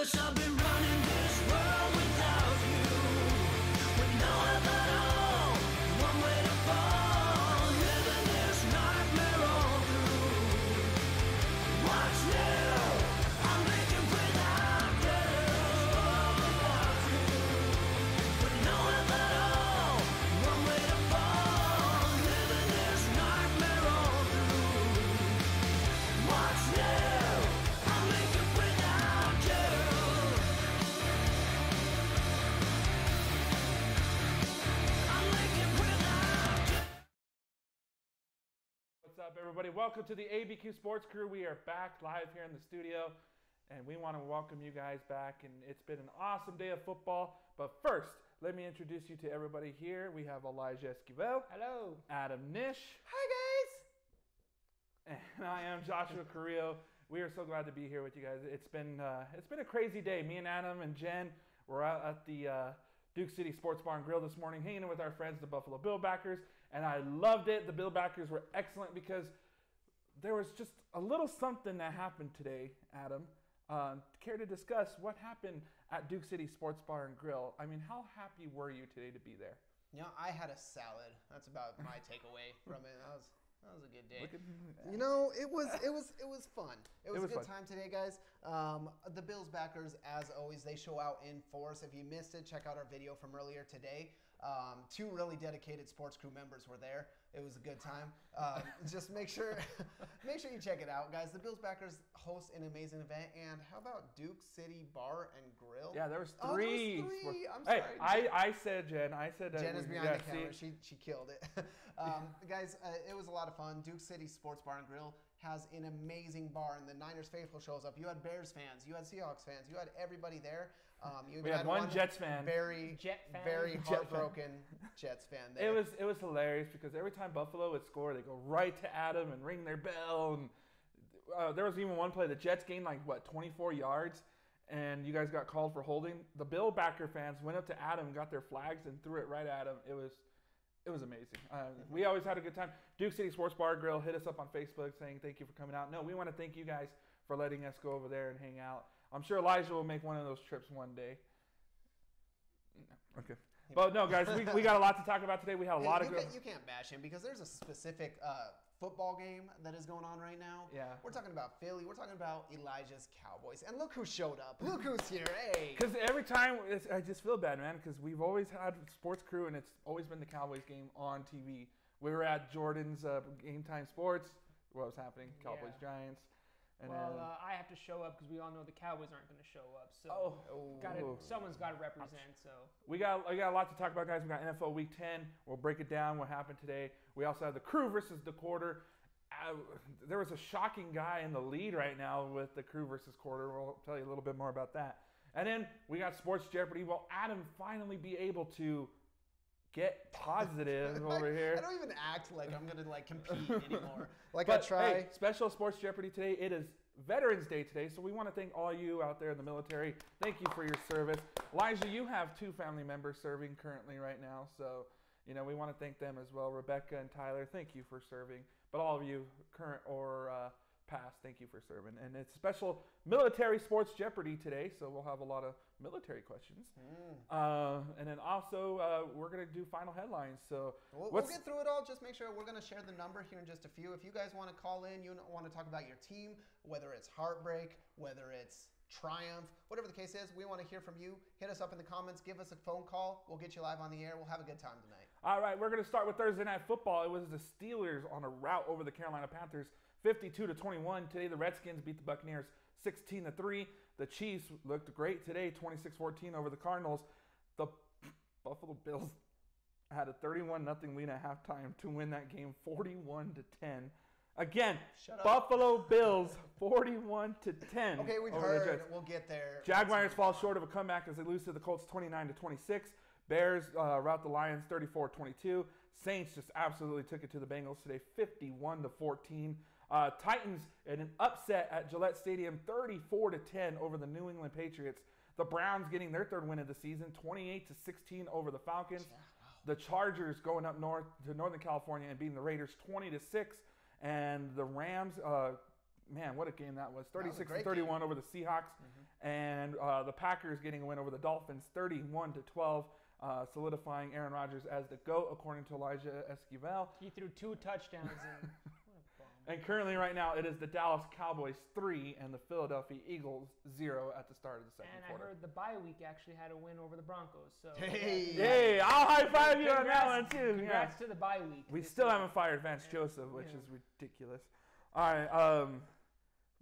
wish I'd be running this world without you. With no help at all, one way to fall, living this nightmare all through. Watch now, I'm making without you. Without you. With no help at all, one way to fall, living this nightmare all through. Watch now, I'm making without you. I'm making without you. What's up, everybody? Welcome to the ABQ Sports Crew. We are back live here in the studio, and we want to welcome you guys back. And it's been an awesome day of football. But first, let me introduce you to everybody here. We have Elijah Esquivel. Hello. Adam Nish. Hi, guys. And I am Joshua Carrillo. We are so glad to be here with you guys. It's been a crazy day. Me and Adam and Jen were out at the Duke City Sports Bar and Grill this morning, hanging with our friends, the Buffalo Bill backers, and I loved it. The Bill backers were excellent because there was just a little something that happened today, Adam. Care to discuss what happened at Duke City Sports Bar and Grill? I mean, how happy were you today to be there? You know, I had a salad. That's about my takeaway from it. That was a good day. You know, it was fun. It was a good fun. time today, guys. The Bills backers, as always, they show out in force. If you missed it, check out our video from earlier today. Two really dedicated Sports Crew members were there. It was a good time. Just make sure you check it out, guys. The Bills backers host an amazing event. And how about Duke City Bar and Grill? Yeah, there was three. Oh, there was three. I'm Hey, sorry. I said Jen. I said that. Jen is behind yeah, the camera. see? She killed it. Guys, it was a lot of fun. Duke City Sports Bar and Grill has an amazing bar, and the Niners faithful shows up. You had Bears fans, you had Seahawks fans, you had everybody there. We had one Jets fan. Very heartbroken Jets fan there. It was hilarious because every time Buffalo would score, they go right to Adam and ring their bell. And there was even one play the Jets gained 24 yards, and you guys got called for holding. The Bill backer fans went up to Adam, got their flags, and threw it right at him. It was amazing. We always had a good time. Duke City Sports Bar Grill hit us up on Facebook saying thank you for coming out. No, we want to thank you guys for letting us go over there and hang out. I'm sure Elijah will make one of those trips one day. Okay. But no, guys, we got a lot to talk about today. We had a lot of good... You can't bash him because there's a specific football game that is going on right now. Yeah. We're talking about Philly. We're talking about Elijah's Cowboys. And look who showed up. Look who's here. Hey. Because every time, I just feel bad, man, because we've always had Sports Crew, and it's always been the Cowboys game on TV. We were at Jordan's Game Time Sports. What was happening? Cowboys, Yeah. Giants. And Well, I have to show up because we all know the Cowboys aren't going to show up. So someone's got to represent. So we got a lot to talk about, guys. We got NFL Week 10. We'll break it down, what happened today. We also have the Crew versus the Quarter. There was a shocking guy in the lead right now with the Crew versus Quarter. We'll tell you a little bit more about that. And then we got Sports Jeopardy. Will Adam finally be able to get positive over here? I don't even act like I'm going to compete anymore. I But, try. hey, special Sports Jeopardy today. It is Veterans Day today, so we want to thank all you out there in the military. Thank you for your service. Elijah, you have 2 family members serving currently right now, so we want to thank them as well. Rebecca and Tyler, thank you for serving. But all of you, current or past, thank you for serving. And it's special military Sports Jeopardy today, so we'll have a lot of military questions. And then also, we're going to do final headlines. So We'll get through it all. Just make sure we're going to share the number here in just a few. If you guys want to call in, you want to talk about your team, whether it's heartbreak, whether it's triumph, whatever the case is, we want to hear from you. Hit us up in the comments. Give us a phone call. We'll get you live on the air. We'll have a good time tonight. All right, we're going to start with Thursday Night Football. It was the Steelers on a rout over the Carolina Panthers, 52-21. Today, the Redskins beat the Buccaneers 16-3. The Chiefs looked great today, 26-14 over the Cardinals. The Buffalo Bills had a 31-0 lead at halftime to win that game 41-10. Again, Buffalo Bills 41-10. Okay, we've heard. We'll get there. Jaguars fall short of a comeback as they lose to the Colts 29-26. Bears rout the Lions 34-22. Saints just absolutely took it to the Bengals today 51-14. Titans in an upset at Gillette Stadium 34-10 over the New England Patriots. The Browns getting their 3rd win of the season 28-16 over the Falcons. The Chargers going up north to Northern California and beating the Raiders 20-6. And the Rams man, what a game that was. That was a 36-31 over the Seahawks. And the Packers getting a win over the Dolphins, 31-12, solidifying Aaron Rodgers as the GOAT, according to Elijah Esquivel. He threw 2 touchdowns and what a bum. And currently, right now, it is the Dallas Cowboys 3 and the Philadelphia Eagles 0 at the start of the second quarter. And I heard the bye week actually had a win over the Broncos. So Hey, I'll high five you on that one too. Congrats to the bye week. We still haven't fired Vance Joseph, which is ridiculous. All right,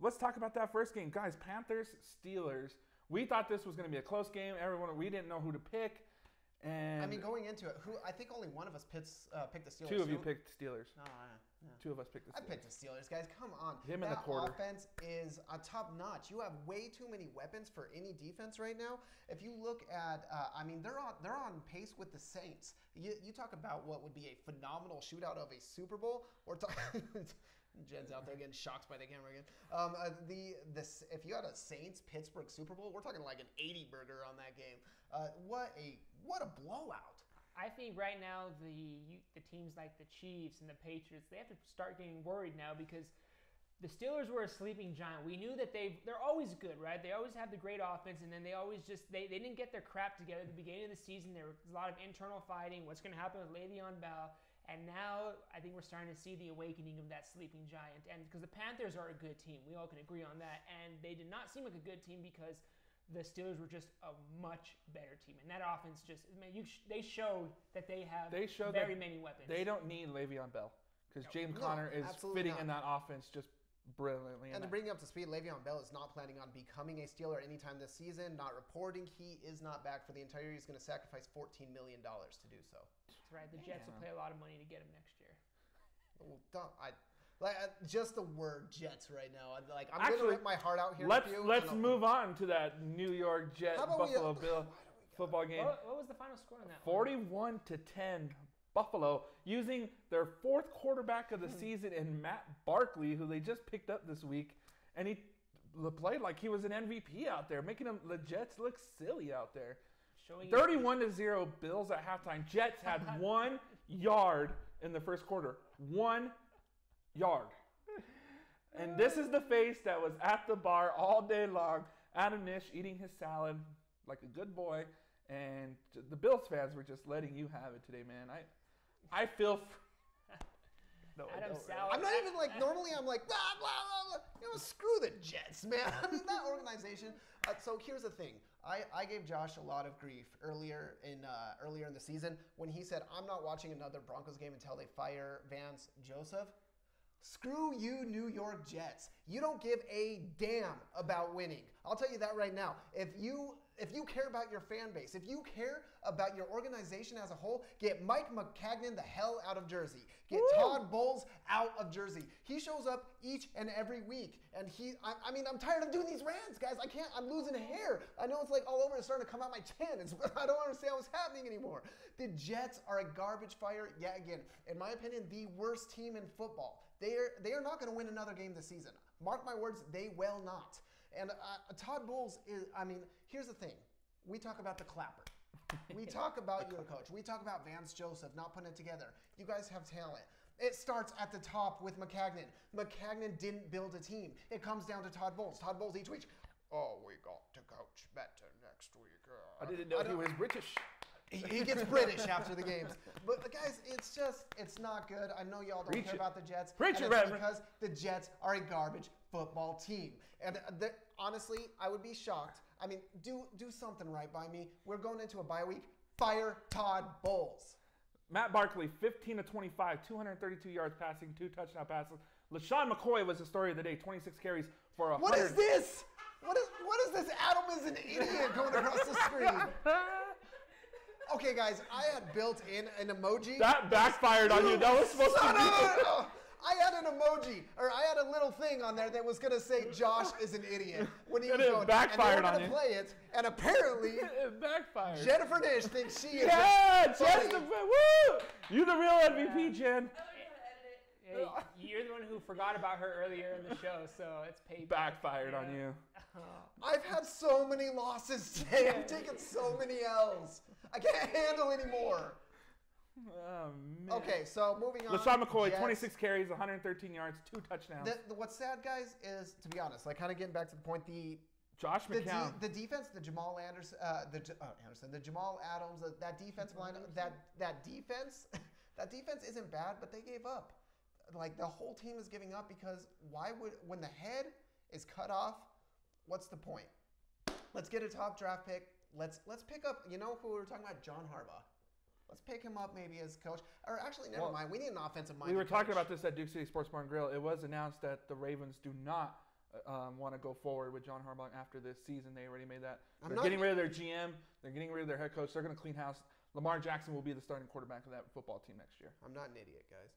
let's talk about that first game, guys. Panthers Steelers. We thought this was going to be a close game. We didn't know who to pick. And I mean, going into it, I think only one of us picked the Steelers. 2 of you picked Steelers. No, yeah. 2 of us picked the Steelers. I picked the Steelers, guys. Come on. Him in the quarter. That offense is a top notch. You have way too many weapons for any defense right now. If you look at, they're on pace with the Saints. You talk about what would be a phenomenal shootout of a Super Bowl. Or Jen's out there getting shocked by the camera again. If you had a Saints Pittsburgh Super Bowl, we're talking like an 80 burger on that game. What a blowout. I think right now the teams like the Chiefs and the Patriots, they have to start getting worried now because the Steelers were a sleeping giant. We knew that they're always good, right? They always have the great offense, and then they always they didn't get their crap together at the beginning of the season. There was a lot of internal fighting. What's going to happen with Le'Veon Bell? And now I think we're starting to see the awakening of that sleeping giant. And because the Panthers are a good team, we all can agree on that. And they did not seem like a good team because the Steelers were just a much better team. And that offense they showed that they have very many weapons. They don't need Le'Veon Bell because James Conner is fitting in that offense just brilliantly. And to bring you up to speed, Le'Veon Bell is not planning on becoming a Steeler anytime this season. Not reporting. He is not back for the entire year. He's going to sacrifice $14 million to do so. That's right. The Jets will pay a lot of money to get him next year. Well, just the word Jets right now. I'm going to rip my heart out here. Let's move on to that New York Jets Buffalo Bill football game. What was the final score on that? 41-10. Buffalo using their 4th quarterback of the season in Matt Barkley, who they just picked up this week, and he played like he was an MVP out there, making the Jets look silly out there. 31-0 Bills at halftime. Jets had 1 yard in the first quarter. 1 yard. And this is the face that was at the bar all day long. Adam Nish eating his salad like a good boy. And the Bills fans were just letting you have it today, man. I feel... No, I'm not even normally I'm like, blah, blah, blah. Screw the Jets, man. I mean, that organization. So here's the thing. I gave Josh a lot of grief earlier in the season when he said, I'm not watching another Broncos game until they fire Vance Joseph. Screw you, New York Jets. You don't give a damn about winning. I'll tell you that right now. If you care about your fan base, if you care about your organization as a whole, get Mike McCagnon the hell out of Jersey. Get Todd Bowles out of Jersey. He shows up each and every week. And I'm tired of doing these rants, guys. I'm losing hair. I know it's like all over. It's starting to come out my chin. I don't understand what's happening anymore. The Jets are a garbage fire yet again. In my opinion, the worst team in football. They are not going to win another game this season. Mark my words, they will not. And Todd Bowles is, here's the thing. We talk about the clapper. We talk about your coach. We talk about Vance Joseph not putting it together. You guys have talent. It starts at the top with McCagnon. McCagnon didn't build a team. It comes down to Todd Bowles. Todd Bowles each week, we got to coach better next week. I didn't know he was British. He gets British after the games. But guys, it's not good. I know y'all don't care about the Jets. Because the Jets are a garbage football team. And honestly, I would be shocked. Do something right by me. We're going into a bye week. Fire Todd Bowles. Matt Barkley, 15 of 25, 232 yards passing, 2 touchdown passes. LaShawn McCoy was the story of the day, 26 carries for 100. What is this? What is this? Adam is an idiot going across the screen. Okay, guys, I had built in an emoji. That backfired on you. That was supposed to be. No. I had an emoji, or I had a little thing on there that was going to say Josh is an idiot when he was going. Backfired and on you. And they were going to play it, and apparently it backfired. Jennifer Nish thinks she is. Yeah, woo! You the real MVP, Jen. Hey, you're the one who forgot about her earlier in the show, so it's paid. Backfired on you. I've had so many losses today. I've taken so many L's. I can't handle anymore. Oh, man. Okay, so moving on. LaShawn McCoy, Jets. 26 carries, 113 yards, 2 touchdowns. What's sad, guys, is, to be honest, like kind of getting back to the point, Josh McCown. the defense, the Jamal Anderson, the Jamal Adams, that defensive line, that defense isn't bad, but they gave up. Like the whole team is giving up because when the head is cut off, what's the point? Let's get a top draft pick. Let's pick up. You know who we were talking about? John Harbaugh. Let's pick him up maybe as coach. Or actually, never mind. We need an offensive minded. We were talking about this at Duke City Sports Bar and Grill. It was announced that the Ravens do not want to go forward with John Harbaugh after this season. They already made that. They're getting rid of their GM. They're getting rid of their head coach. They're going to clean house. Lamar Jackson will be the starting quarterback of that football team next year. I'm not an idiot, guys.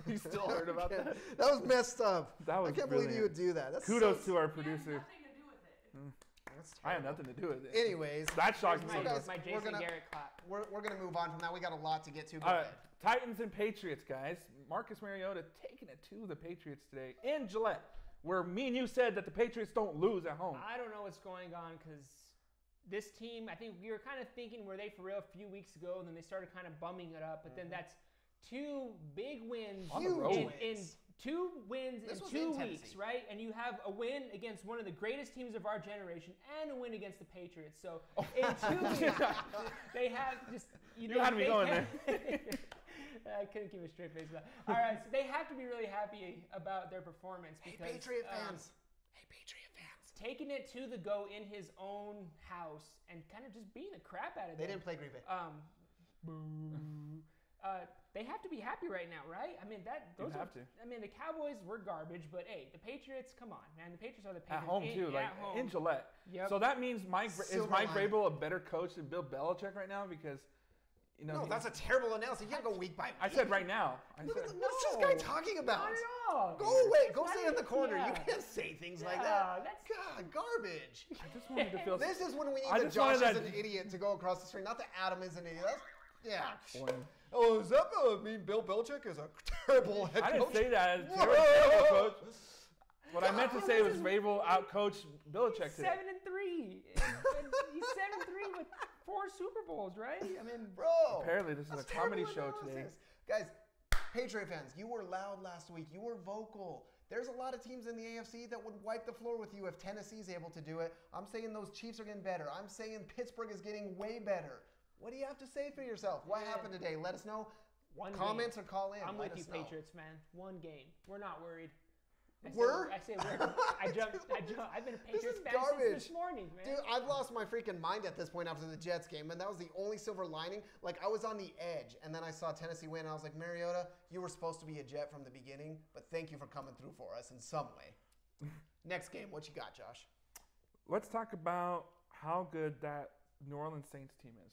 You still heard about that? That was messed up. That was I can't brilliant. believe you would do that. That's Kudos so, to our producer. Nothing to do with it. That's I have terrible. nothing to do with it. Anyways, That shocked me. So guys, My we're Jason gonna- Garrett clap. we're going to move on from that. We got a lot to get to. Go All right, ahead. Titans and Patriots, guys. Marcus Mariota taking it to the Patriots today in Gillette, where me and you said that the Patriots don't lose at home. I don't know what's going on because this team, I think we were kind of thinking, were they for real a few weeks ago, and then they started kind of bumming it up. But then that's 2 big wins On the road. in 2 wins This in was 2 in weeks, Tennessee. right? And you have a win against one of the greatest teams of our generation and a win against the Patriots. So in 2 weeks, they have just You had me they going have- I couldn't keep a straight face about that. All right, so they have to be really happy about their performance Hey, because Patriot fans. Hey, Patriot fans. taking it to the go in his own house and kind of just beating the crap out of They them. didn't play Green Bay. Boo. They have to be happy right now, right? I mean those have are, to. I mean the Cowboys were garbage, but hey, the Patriots, come on, man. The Patriots are the At Patriots. home In- too, like at home. in Gillette. Yep. So that means is Silver Mike lining. Vrabel a better coach than Bill Belichick right now? Because No, that's a terrible analysis. You can't go week by week. I said right now. I What's said, this guy talking about? Not at all. Go away. Go Not stay in the corner. yeah. You can't say things like Yeah, that. that's- God, garbage. I just wanted to feel. This is when we I need the just wanted Josh is that- an idiot to go across the street. Not that Adam is an idiot. Yeah. Boring. Oh, does that mean Bill Belichick is a terrible head I coach? didn't say that. As Whoa. terrible coach. What I meant to say was Vrabel outcoached Belichick today. 7-3. And he's 7-3 with 4 Super Bowls, right? I mean, Bro. Apparently, this is that's a comedy terrible show today. analysis. Guys, Patriot fans, you were loud last week. You were vocal. There's a lot of teams in the AFC that would wipe the floor with you if Tennessee's able to do it. I'm saying those Chiefs are getting better. I'm saying Pittsburgh is getting way better. What do you have to say for yourself? What happened today? Let us know. one Comments game. or call in. I'm Let with you, us know. Patriots, man. 1 game. We're not worried. We're? I say we're. I've been a This Patriots is fan garbage. since this morning, man. Dude, I've lost my freaking mind at this point after the Jets game, and that was the only silver lining. Like, I was on the edge, and then I saw Tennessee win, and I was like, Mariota, you were supposed to be a Jet from the beginning, but thank you for coming through for us in some way. Next game, what you got, Josh? Let's talk about how good that New Orleans Saints team is.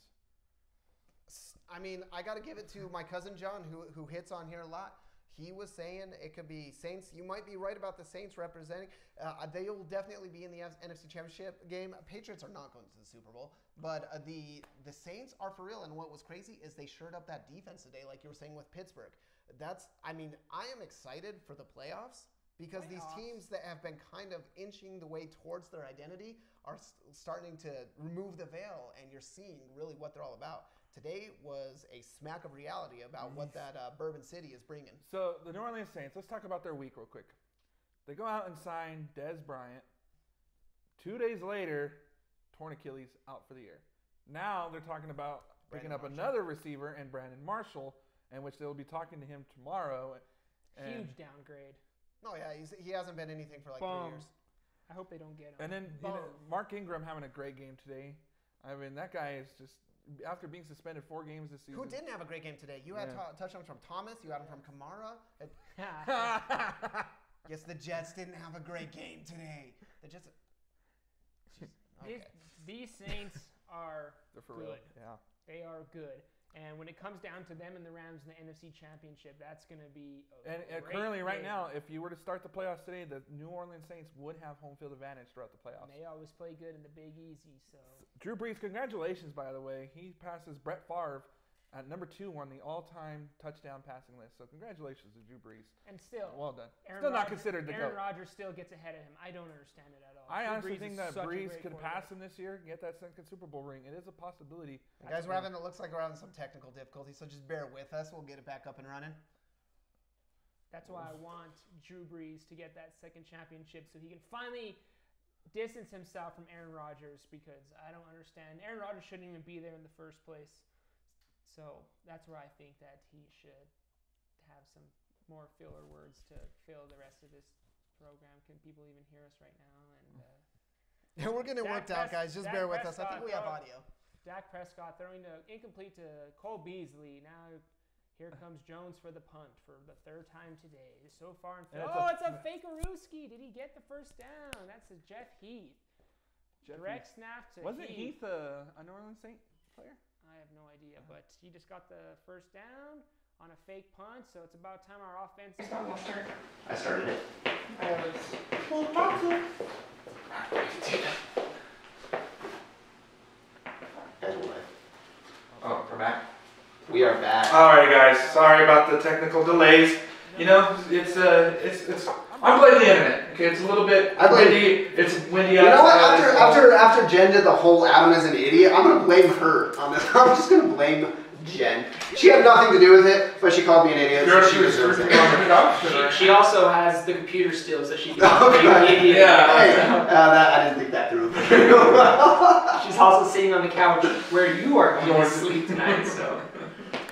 I mean, I got to give it to my cousin John, who hits on here a lot. He was saying it could be Saints. You might be right about the Saints representing. They will definitely be in the NFC Championship game. Patriots are not going to the Super Bowl, but the Saints are for real. And what was crazy is they shored up that defense today, like you were saying with Pittsburgh. I am excited for the playoffs because these teams that have been kind of inching the way towards their identity are starting to remove the veil, and you're seeing really what they're all about. Today was a smack of reality about what that Bourbon City is bringing. So the New Orleans Saints, let's talk about their week real quick. They go out and sign Dez Bryant. 2 days later, torn Achilles, out for the year. Now they're talking about picking up another receiver and Brandon Marshall, in which they'll be talking to him tomorrow. And, Huge downgrade. Oh yeah, he hasn't been anything for like 3 Bum. years. I hope they don't get him. And then Mark Ingram having a great game today. I mean, that guy is just, after being suspended 4 games this season. Who didn't have a great game today? You had Yeah. touchdowns from Thomas. You had them from Kamara. Yes, the Jets didn't have a great game today. The Jets. Okay. These Saints are They're for good. real. Yeah. They are good. And when it comes down to them and the Rams in the NFC Championship, that's going to be a And great currently, right game. now, if you were to start the playoffs today, the New Orleans Saints would have home field advantage throughout the playoffs. And they always play good in the Big Easy, so Drew Brees, congratulations, by the way. He passes Brett Favre at number 2 on the all-time touchdown passing list. So congratulations to Drew Brees. And still, Well done. Aaron Still not Rodgers- considered the Aaron GOAT. Rodgers still gets ahead of him. I don't understand it at all. I Drew honestly Brees think is that such a Brees great could quarterback. pass him this year, get that second Super Bowl ring. It is a possibility. Guys, it looks like we're having some technical difficulties, so just bear with us. We'll get it back up and running. That's why I want Drew Brees to get that second championship so he can finally distance himself from Aaron Rodgers, because I don't understand. Aaron Rodgers shouldn't even be there in the first place. So that's where I think that he should have some more filler words to fill the rest of this program. Can people even hear us right now? And We're getting it worked out, guys. Just bear with us. I think we have audio. Dak Prescott throwing to incomplete to Cole Beasley. Now here comes Jones for the punt for the 3rd time today. So far in it's a fakerooski. Did he get the first down? That's a Jeff Heath. Direct snap to Wasn't Heath a New Orleans Saint player? I have no idea, but he just got the first down on a fake punt, so it's about time our offense. I started it. Oh, we're back? We are back. All right, guys. Sorry about the technical delays. You know, it's I'm blaming the internet. Okay, it's a little bit windy. It's windy You know what? outside. After Jen did the whole Adam is an idiot, I'm gonna blame her on this. I'm just gonna blame Jen. She had nothing to do with it, but she called me an idiot. So she deserves it. She also has the computer skills that she can Okay. Yeah. Hey, I didn't think that through. She's also sitting on the couch where you are going to sleep tonight, so.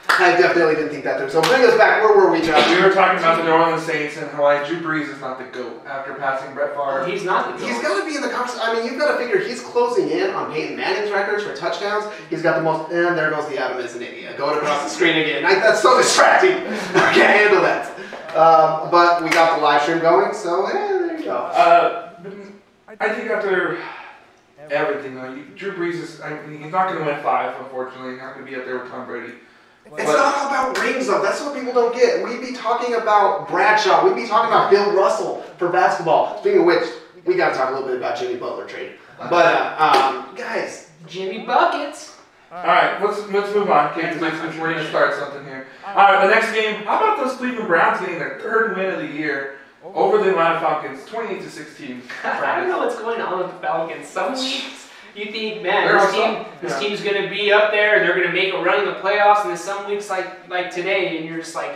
I definitely didn't think that through. So bring us back. Where were we, Josh? We were talking about the New Orleans Saints and how like Drew Brees is not the GOAT after passing Brett Favre. He's not the He's got to be in the conversation. I mean, you've got to figure he's closing in on Peyton Manning's records for touchdowns. He's got the most. And there goes the Adam is an idiot. Going across the screen again. That's so distracting. I can't handle that. But we got the live stream going, so there you go. I think after everything, though, Drew Brees is. I mean, he's not going to win 5, unfortunately. He's not going to be up there with Tom Brady. It's not all about rings, though. That's what people don't get. We'd be talking about Bradshaw. We'd be talking about Bill Russell for basketball. Speaking of which, we got to talk a little bit about Jimmy Butler trade. But guys, Jimmy Buckets. All right, let's move on. Okay, we're going to start something here. All right, the next game. How about those Cleveland Browns getting their 3rd win of the year over the Atlanta Falcons, 28-16? I don't know what's going on with the Falcons. Some weeks you think, man, this team's going to be up there, they're going to make a run in the playoffs, and then some weeks like today, and you're just like,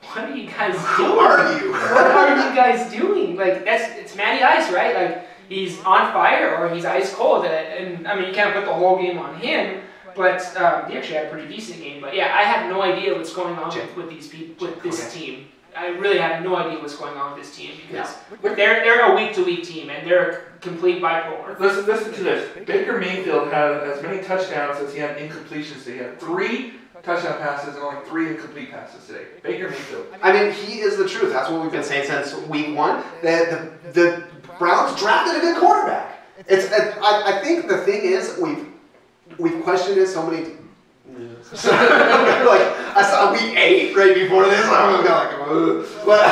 what are you guys doing? who are you? What are you guys doing? Like, it's Matty Ice, right? Like, he's on fire or he's ice cold. And I mean, you can't put the whole game on him, but he actually had a pretty decent game. But yeah, I have no idea what's going on with these people, with this team. I really have no idea what's going on with this team because they're a week-to-week team and they're complete bipolar. Listen to this. Baker Mayfield had as many touchdowns as he had incompletions today. He had 3 touchdown passes and only 3 incomplete passes today. Baker Mayfield. I mean, he is the truth. That's what we've been saying since week 1. The Browns drafted a good quarterback. I think the thing is we've questioned it so many. Like I saw week 8 right before this. I'm like, ugh. But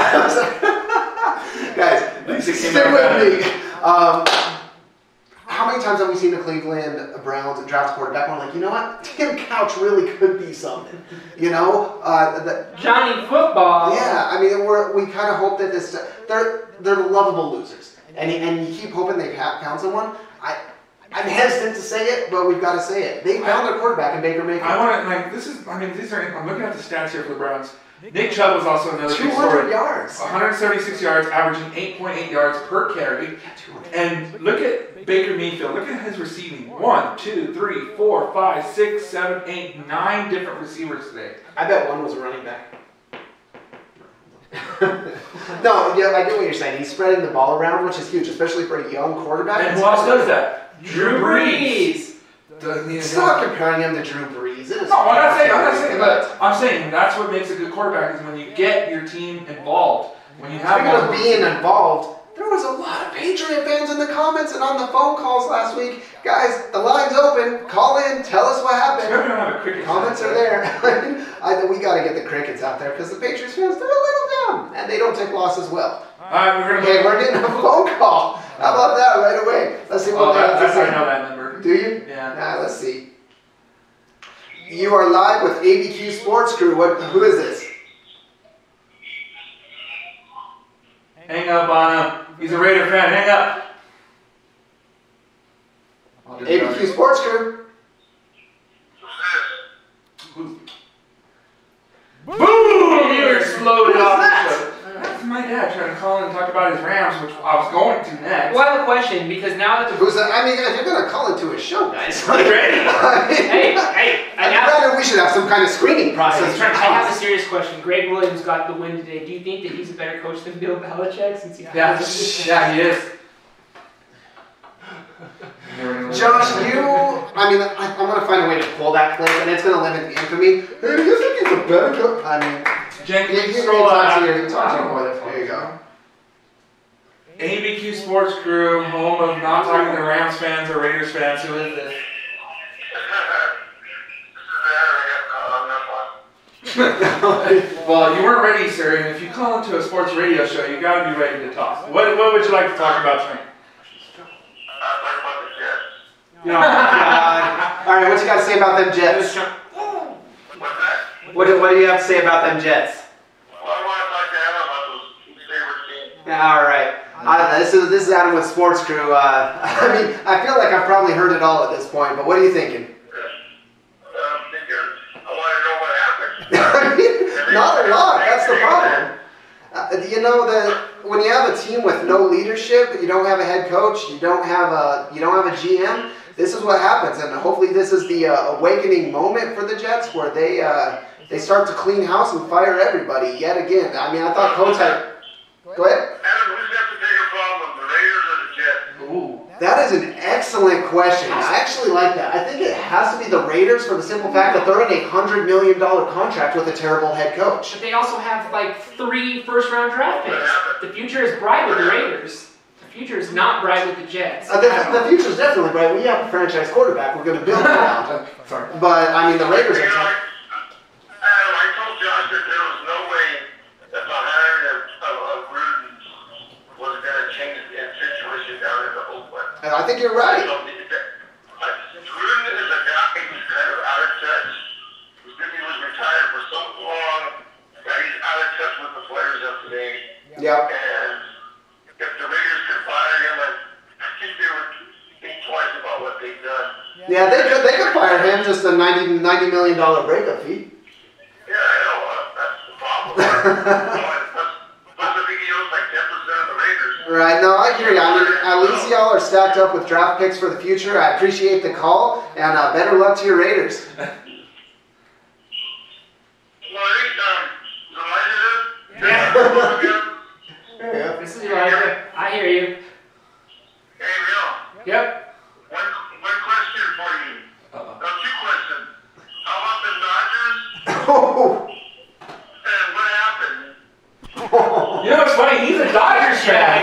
guys, stick with me. How many times have we seen the Cleveland Browns draft a quarterback? And we're like, you know what? Tim Couch really could be something. You know, Johnny Football. Yeah, I mean, we kind of hope that this. They're lovable losers, and you keep hoping they pound someone. I'm hesitant to say it, but we've got to say it. They found their quarterback in Baker Mayfield. I want to, these are, I'm looking at the stats here for the Browns. Nick Chubb was also another 200 yards. 176 yards, averaging 8.8 yards per carry. And look at Baker Mayfield. Look at his receiving. 1, 2, 3, 4, 5, 6, 7, 8, 9 different receivers today. I bet one was a running back. No, yeah, I get what you're saying. He's spreading the ball around, which is huge, especially for a young quarterback. And who else does that? Drew Brees. Stop comparing him to Drew Brees. No, I'm not saying, but I'm saying that's what makes a good quarterback is when you get your team involved. When you have Speaking of being involved, there was a lot of Patriot fans in the comments and on the phone calls last week. Guys, the line's open. Call in. Tell us what happened. We don't have a cricket Comments are there. We got to get the crickets out there because the Patriots fans, they're a little dumb and they don't take losses well. we're getting a phone call. How about that right away? Let's see what they have to say. I know that number. Do you? Yeah. Nah, let's see. You are live with ABQ Sports Crew. Who is this? Hang up on him. He's a Raider fan. Hang up. ABQ Sports Crew. Boom! You exploded off the show. That's my dad trying to call in and talk about his Rams, which I was going to next. Well, I have a question because now that the Who's that? I mean, if you're gonna call into a show, guys. Hey, We should have some kind of screening process. I have a serious question. Greg Williams got the win today. Do you think that he's a better coach than Bill Belichick since he Yeah, he is. Josh, I'm gonna find a way to pull that clip, and it's gonna limit the infamy. Hey, do you think he's a better coach? I mean, Jen, you scroll talk out. to there you go. ABQ Sports Crew, home of not talking to Rams fans or Raiders fans. Who is this? Well, you weren't ready, sir. And if you call into a sports radio show, you got to be ready to talk. What would you like to talk about tonight? Oh, God. All right, what you got to say about them Jets? What do you have to say about them Jets? All right. This is Adam with Sports Crew. I mean, I feel like I've probably heard it all at this point, but what are you thinking? I mean, not a lot. That's the problem. You know that when you have a team with no leadership, you don't have a head coach, you don't have a GM. This is what happens, and hopefully this is the awakening moment for the Jets, where they start to clean house and fire everybody yet again. I mean, I thought Coach had. Go ahead. Adam, who's got the bigger problem, the Raiders or the Jets? Ooh, that is an excellent question. I actually like that. I think it has to be the Raiders for the simple fact that they're in a $100 million contract with a terrible head coach. But they also have like 3 first-round draft picks. The future is bright with the Raiders. The future is not bright with the Jets. The future is definitely bright. We have a franchise quarterback we're going to build around. Sorry. But, I mean, the Raiders are tough. Adam, I told Josh that there was no way that the hiring of Gruden was going to change the situation down in the Oakland. And I think you're right. Gruden is a guy who's kind of out of touch. He was retired for so long that he's out of touch with the players of today. Yep. And if the Raiders could fire him, I think they would think twice about what they've done. Yeah, they could fire him, just a $90 million breakup fee. Yeah, I know. That's the problem. Plus, I think he owes like 10% of the Raiders. Right, no, I hear you. I mean, at least y'all are stacked up with draft picks for the future. I appreciate the call, and better luck to your Raiders. Well, I think, is Elijah there? Yeah. This is Elijah. I hear you. Hey, Real. Yep. One question for you. No, 2 questions. How about the Dodgers? Oh. And what happened? You know what's funny? He's a Dodgers fan.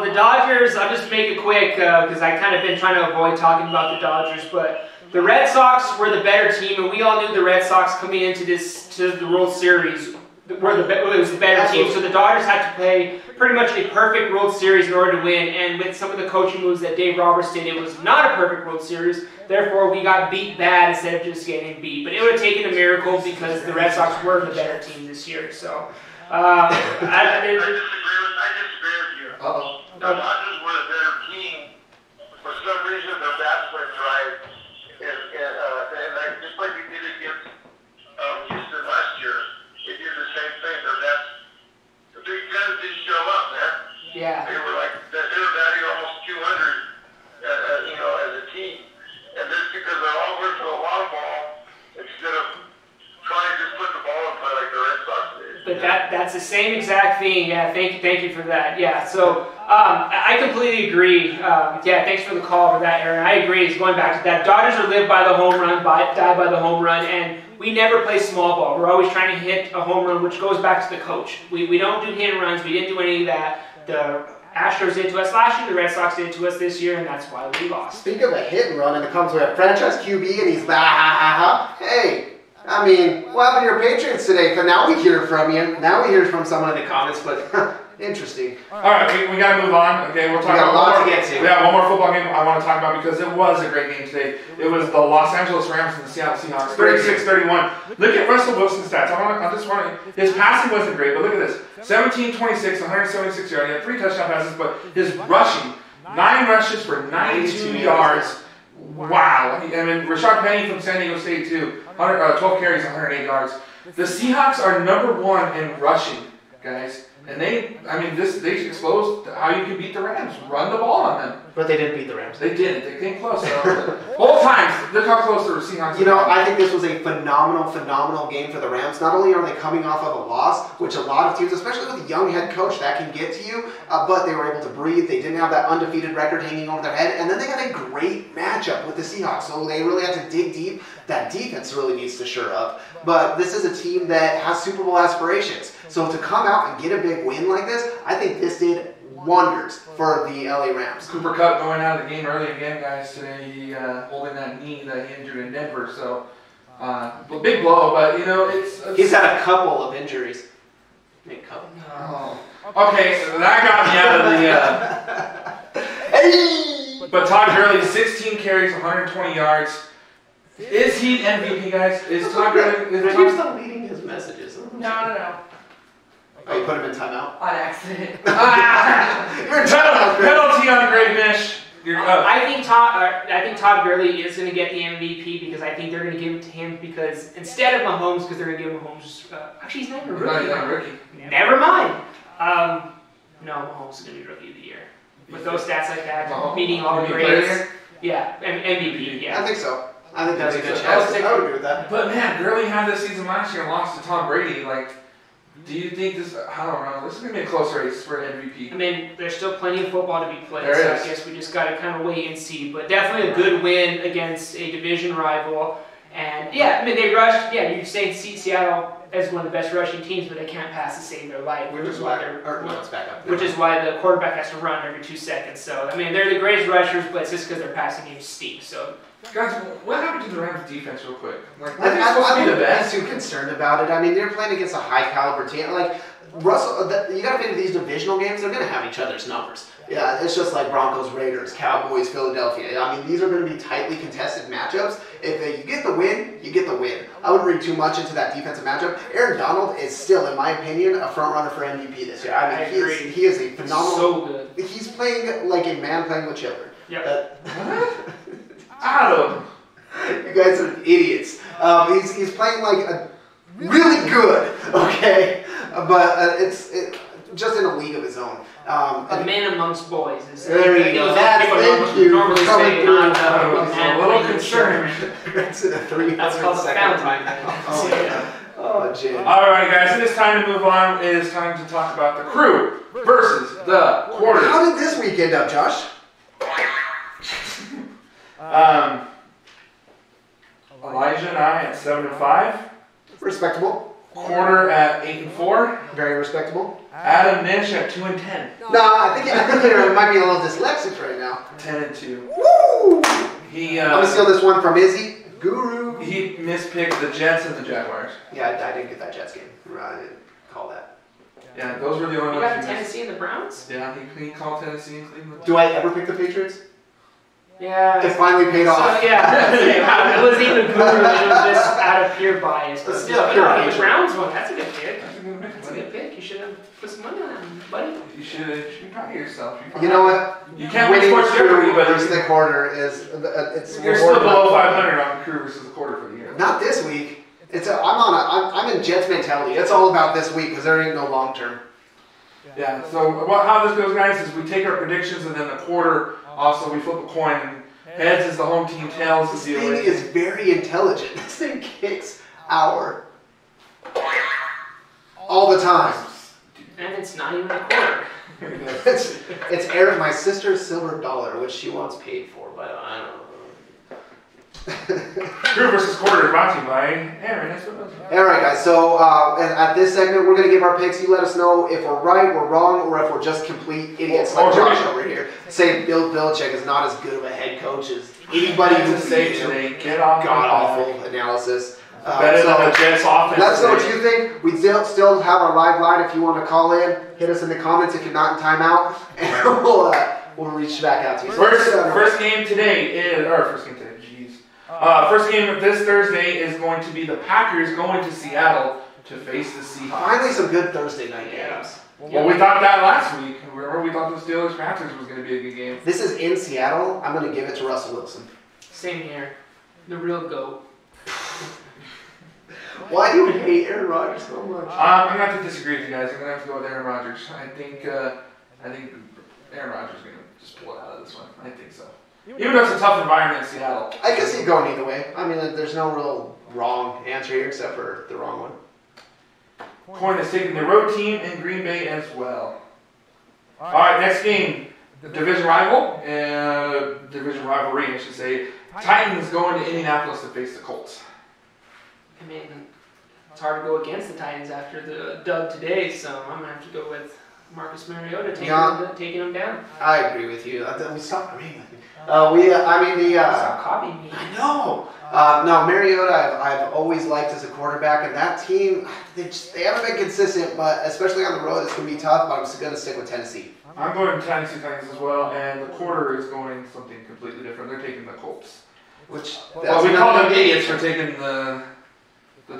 The Dodgers, I'll just make it quick because I kind of been trying to avoid talking about the Dodgers, but the Red Sox were the better team, and we all knew the Red Sox coming into the World Series it was the better team. So the Dodgers had to play pretty much a perfect World Series in order to win, and with some of the coaching moves that Dave Roberts did, it was not a perfect World Series. Therefore, we got beat bad instead of just getting beat. But it would have taken a miracle because the Red Sox were the better team this year. So I disagree with you. Uh-oh. The Dodgers were the better team. For some reason, their bats went dry. And just like we did against Houston last year, they did the same thing. Their bats, the big guns didn't show up, man. yeah. They were batting almost 200, as a team. And that's because they're all going for the long ball instead of trying to just put the ball in play like the Red Sox did. But that's the same exact thing. Yeah, thank you for that. Yeah, so I completely agree. Thanks for the call for that, Aaron. I agree. It's going back to that. Dodgers are live by the home run, die by the home run, and we never play small ball. We're always trying to hit a home run, which goes back to the coach. We don't do hit and runs. We didn't do any of that. The Astros did to us last year. The Red Sox did to us this year, and that's why we lost. Speak of a hit and run, and it comes with a franchise QB, and he's hey. I mean, what happened to your Patriots today? But now we hear from you. Now we hear from someone in the comments, but Interesting. All right, we got to move on. Okay, we'll talk We got about a lot one to more. get to. We have one more football game I want to talk about because it was a great game today. It was the Los Angeles Rams and the Seattle Seahawks, 36-31. Look at Russell Wilson's stats. His passing wasn't great, but look at this: 17-26, 176 yards. He had 3 touchdown passes, but his rushing, 9 rushes for 92 yards. Wow. And then Rashard Penny from San Diego State too, 12 carries, 108 yards. The Seahawks are #1 in rushing, guys. And they exposed how you can beat the Rams. Run the ball on them. But they didn't beat the Rams. They didn't. They came close. Both times. Look how close the Seahawks. You know, I think this was a phenomenal game for the Rams. Not only are they coming off of a loss, which a lot of teams, especially with a young head coach, that can get to you, but they were able to breathe. They didn't have that undefeated record hanging over their head. And then they got a great matchup with the Seahawks. So they really had to dig deep. That defense really needs to shore up. But this is a team that has Super Bowl aspirations. So to come out and get a big win like this, I think this did wonders for the LA Rams. Cooper Kupp going out of the game early again, guys, today. He holding that knee that he injured in Denver. So, big blow, but, you know, it's He's had a couple of injuries. Nick Cup. Oh. Okay, so that got me out of the... Hey! But Todd Gurley, 16 carries, 120 yards. Is he MVP, guys? Is Todd Gurley... You're still leading his messages. No. Oh, you put him in timeout? On accident. You're in timeout. Penalty on Greg Mish. You're up. I think Todd Gurley is going to get the MVP because I think they're going to give it to him because instead of Mahomes, because they're going to give Mahomes. Actually, he's not even a rookie. Not a rookie. Never mind. No, Mahomes is going to be rookie of the year with those stats like that, meeting all the grades. Yeah, MVP. Yeah. I think so. I think that's a good so. chance. I would agree with that. But man, Gurley had this season last year and lost to Tom Brady. Like, do you think this? I don't know. This is gonna be a close race for MVP. I mean, there's still plenty of football to be played, There so is. I guess we just got to kind of wait and see. But definitely a good win against a division rival. And yeah, I mean, they rushed. Yeah, you say Seattle as one of the best rushing teams, but they can't pass to save their life, which is why it's back up. which is why the quarterback has to run every 2 seconds. So I mean, they're the greatest rushers, but it's just because their passing game is steep. So. Guys, what happened to the Rams defense real quick? Like, I wouldn't be too concerned about it. I mean, they're playing against a high caliber team. Like Russell, you got to think of these divisional games. They're going to have each other's numbers. Yeah, it's just like Broncos, Raiders, Cowboys, Philadelphia. I mean, these are going to be tightly contested matchups. If you get the win, you get the win. I wouldn't read too much into that defensive matchup. Aaron Donald is still, in my opinion, a front runner for MVP this year. I mean, he is a phenomenal. So good. He's playing like a man playing with children. Yep. Adam. You guys are idiots. He's playing like a really good, okay, but it's just in a league of his own. A man amongst boys. There you go. Thank you for normally coming say through. not I a was man a little playing concerned. It's in a 300 That's called the second fountain. timeout. Oh, Jim. All right, guys. It is time to move on. It is time to talk about the Crew versus the Quarters. How did this week end up, Josh? Elijah and I at 7-5. Respectable. Quarter at 8-4. Very respectable. Adam Nish at 2-10. No, I think you might be a little dyslexic right now. 10-2. Woo! He I'm gonna steal this one from Izzy. Guru. he mispicked the Jets and the Jaguars. Yeah, I didn't get that Jets game. I didn't call that. Yeah, those were the only You ones got he missed. Tennessee and the Browns? Yeah, he called Tennessee and Cleveland. Do I ever pick the Patriots? Yeah. It finally paid off. So, yeah, it wasn't even a guru, it was just out of pure bias. But It's still, pure no, the hatred. Browns one, that's a good pick. That's a good pick, That's a buddy. good pick. You should have put some money on him, buddy. You should be proud of yourself. You know what? You can't win Winning sports jeopardy, but versus the quarter is it's you're still rewarding. below 500 on Crew versus the Quarter for the year. Not this week. I'm in Jets mentality. It's all about this week because there ain't no long term. Yeah, so how this goes, guys, is we take our predictions and then the quarter, also we flip a coin. And heads is the home team, tails This is the thing away is team. very intelligent. This thing kicks our all the time. And it's not even a quarter. It's Aaron, my sister's silver dollar, which she wants paid for, but I don't know. Crew versus Quarter is brought to you by Aaron. That's what it was. All right, guys. So at this segment, we're gonna give our picks. You let us know if we're right, we're wrong, or if we're just complete idiots like Josh over here. Say Bill Belichick is not as good of a head coach as anybody To who say sees him. today, get off God my back. awful analysis. Better than the Jets offense. Let us know what you think. We still have our live line if you want to call in. Hit us in the comments if you're not in timeout, and we'll reach back out to you. First game today is, or first game today, first game of this Thursday is going to be the Packers going to Seattle to face the Seahawks. Finally, some good Thursday night games. Well, we thought that last week. Remember, we thought the Steelers-Packers was going to be a good game. This is in Seattle. I'm going to give it to Russell Wilson. Same here. The real GOAT. Why do you hate Aaron Rodgers so much? I'm going to have to disagree with you guys. I'm going to have to go with Aaron Rodgers. I think Aaron Rodgers is going to just pull it out of this one. I think so. Even though it's a tough environment in Seattle. I can see it going either way. I mean, there's no real wrong answer here except for the wrong one. Coin is taking the road team in Green Bay as well. All right, next game. Division rivalry, I should say. Titans going to Indianapolis to face the Colts. I mean, it's hard to go against the Titans after the dub today, so I'm going to have to go with Marcus Mariota taking them down. I agree with you. We stopped agreeing with me. Stop copying me. I know. No, Mariota, I've always liked as a quarterback, and that team, they haven't been consistent, but especially on the road, it's going to be tough, but I'm just going to stick with Tennessee. I'm going Tennessee Titans as well, and the quarter is going something completely different. They're taking the Colts. Well, we call them idiots for taking the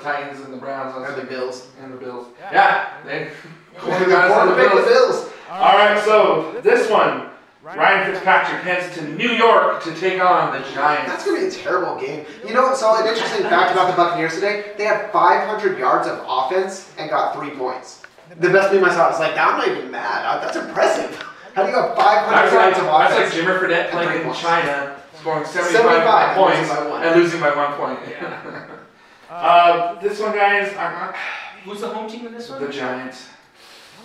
Titans and the Browns. And the Bills. And the Bills. Yeah. They the Bills. All right, so this one, Ryan Fitzpatrick heads to New York to take on the Giants. That's going to be a terrible game. You know, so an interesting fact about the Buccaneers today, they had 500 yards of offense and got 3 points. The best meme I saw was like, I'm not even mad. That's impressive. How do you have 500 yards of offense? That's like Jimmer Fredette playing in China, scoring 75 points and losing by 1 point. Yeah. This one, guys, Who's the home team in this one? The Giants.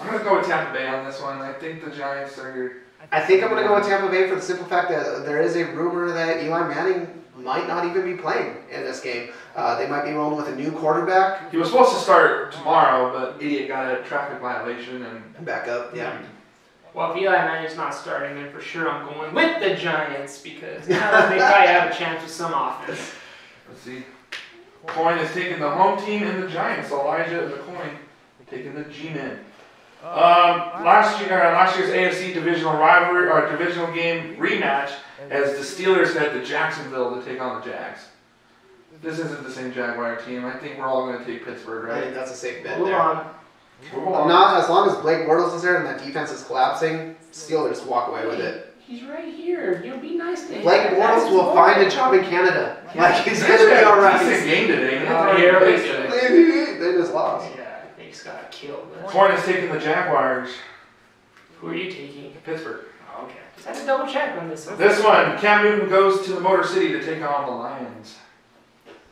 I'm going to go with Tampa Bay on this one. I think the Giants are... I think I'm going to go with Tampa Bay for the simple fact that there is a rumor that Eli Manning might not even be playing in this game. They might be rolling with a new quarterback. He was supposed to start tomorrow, but idiot got a traffic violation and back up. Yeah. Well, if Eli Manning's not starting, then for sure I'm going with the Giants because now they probably have a chance with some offense. Let's see. Coin is taking the home team and the Giants. Elijah and the Coin taking the G-Men. Last year's AFC divisional rivalry or divisional game rematch as the Steelers head to Jacksonville to take on the Jags. This isn't the same Jaguar team. I think we're all going to take Pittsburgh, I right? think that's a safe bet Move there. on. Not as long as Blake Bortles is there and that defense is collapsing, Steelers walk away with it. He's right here. You know, be nice to him. Blake Bortles will find a job in Canada. Like he's going to be all right. Decent game today. They just lost. Yeah, I think he's got killed. Coin is taking the Jaguars. Who are you taking? Pittsburgh. Oh, okay. Just had to double check on this one. This one, Cam Newton goes to the Motor City to take on the Lions.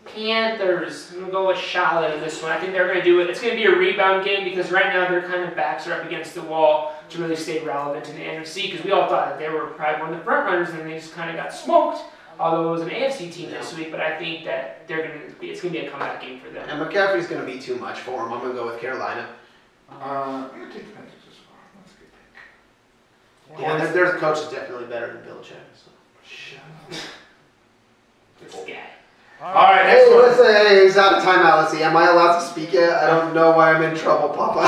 Panthers. I'm going to go with Charlotte in this one. I think they're going to do it. It's going to be a rebound game because right now their kind of backs are up against the wall to really stay relevant in the NFC because we all thought that they were probably one of the front runners and they just kind of got smoked. Although it was an AFC team this week, but I think that it's going to be a comeback game for them. And McCaffrey's going to be too much for him. I'm going to go with Carolina. I'm going to take the Panthers as well. That's a good pick. Yeah, their coach is definitely better than Bill Check. So. Shut up. This guy. All right, next Hey, one. let's say he's out of timeout. Let's see. Am I allowed to speak yet? I don't know why I'm in trouble, Papa.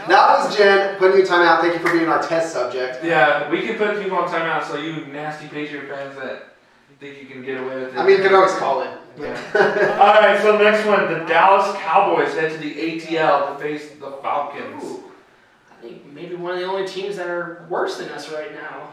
That was Jen putting you in timeout. Thank you for being our test subject. Yeah, we can put people on timeout so you nasty Patriot fans that think you can get away with it. I mean, you can always call in. Yeah. All right, so next one. The Dallas Cowboys head to the ATL to face the Falcons. Ooh. I think maybe one of the only teams that are worse than us right now.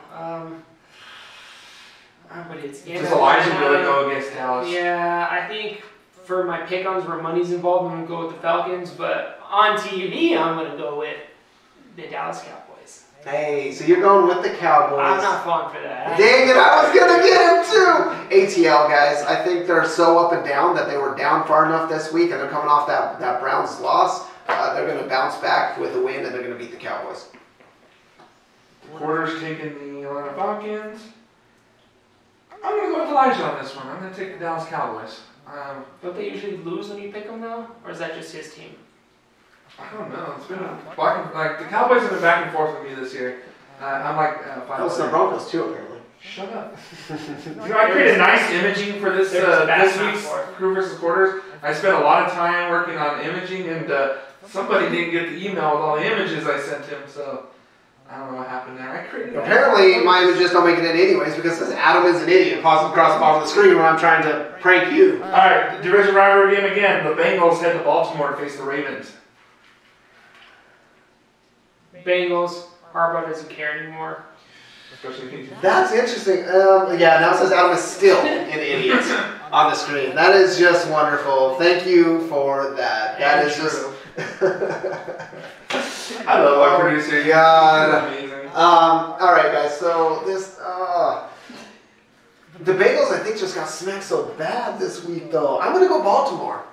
But it's Does Elijah really go against Dallas? Yeah, I think for my pick-ons where money's involved, I'm going to go with the Falcons. But on TV, I'm going to go with the Dallas Cowboys. Hey, so you're going with the Cowboys. I'm not falling for that. Dang it, I was going to get him too. ATL, guys, I think they're so up and down that they were down far enough this week, and they're coming off that Browns loss. They're going to bounce back with a win, and they're going to beat the Cowboys. The quarter's taking the Atlanta Falcons. I'm going to go with Elijah on this one. I'm going to take the Dallas Cowboys. Don't they usually lose when you pick them, though? Or is that just his team? I don't know. It's been the Cowboys have been back and forth with me this year. I'm like Oh, it's the Broncos too, apparently. Shut up. You know, I created nice imaging for this this week's Crew versus Quarters. I spent a lot of time working on imaging, and somebody didn't get the email with all the images I sent him, so I don't know what happened there. I created Apparently, my images don't make it in anyways because it says Adam is an idiot. Pops across the bottom of the screen when I'm trying to prank you. All right, division rivalry game again. The Bengals head to Baltimore to face the Ravens. Bengals. Harbaugh doesn't care anymore. That's interesting. Yeah, now it says Adam is still an idiot on the screen. That is just wonderful. Thank you for that. That is just. I love our producer. God. He's amazing. All right, guys. So this, the Bengals, I think, just got smacked so bad this week, though. I'm gonna go Baltimore.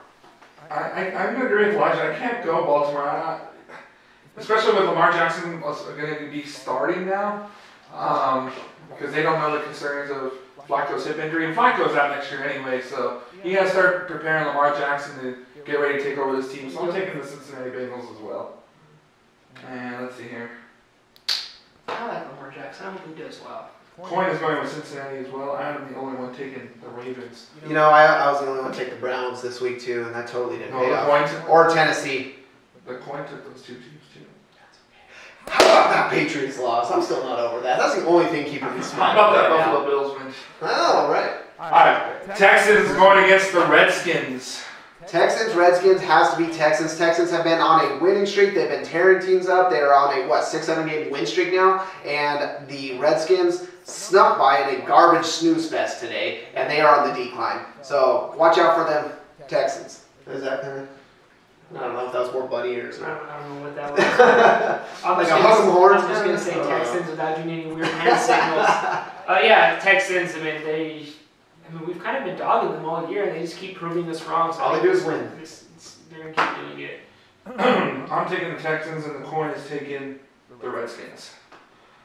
I'm gonna agree with Elijah. I can't go Baltimore. Especially with Lamar Jackson going to be starting now, because they don't know the concerns of Flacco's hip injury, and Flacco's out next year anyway, so he has to start preparing Lamar Jackson to get ready to take over this team. So I'm taking the Cincinnati Bengals as well. And let's see here. I like Lamar Jackson. I hope he does well. Coin is going with Cincinnati as well. I'm the only one taking the Ravens. You know, I was the only one to take the Browns this week too, and that totally didn't pay off. Or Tennessee. The coin took those two teams too. How about that Patriots loss? I'm still not over that. That's the only thing keeping me How smiling. about that right now. Buffalo Bills win? Oh, all right. Alright, Texans going against the Redskins. Texans, Redskins has to be Texans. Texans have been on a winning streak. They've been tearing teams up. They're on a, 6-7 game win streak now. And the Redskins snuck by in a garbage snooze fest today, and they are on the decline. So watch out for them, Texans. Is that kind of... I don't know if that was more bunny ears. I Or... don't know what that was. Like a hustle horns. I'm just going to say Texans without doing any weird hand signals. Yeah, Texans, we've kind of been dogging them all year, and they just keep proving us wrong. So All they do is win. They're going to keep doing it. I'm taking the Texans, and the coin is taking the Redskins.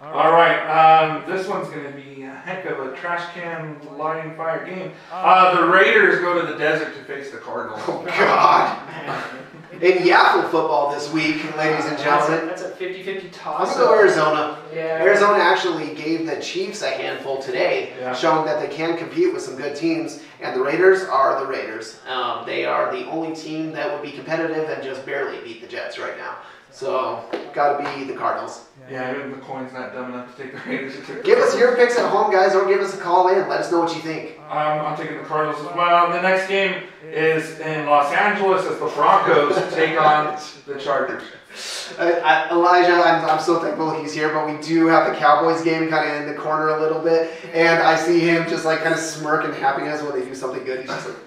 All right, this one's going to be a heck of a trash can lighting fire game. The Raiders go to the desert to face the Cardinals. Oh, God. In Yaffle football this week, ladies and gentlemen. That's a 50-50 I'm toss. going to go Arizona. Yeah. Arizona actually gave the Chiefs a handful today, showing that they can compete with some good teams. And the Raiders are the Raiders. They are the only team that would be competitive and just barely beat the Jets right now. So, got to be the Cardinals. Yeah, even the coin's not dumb enough to take the Raiders. Give us your picks at home, guys, or give us a call in. Let us know what you think. I'm taking the Cardinals as well. The next game is in Los Angeles as the Broncos take on the Chargers. Elijah, I'm so thankful he's here, but we do have the Cowboys game kind of in the corner a little bit, and I see him just like kind of smirk and happiness when they do something good. He's just like...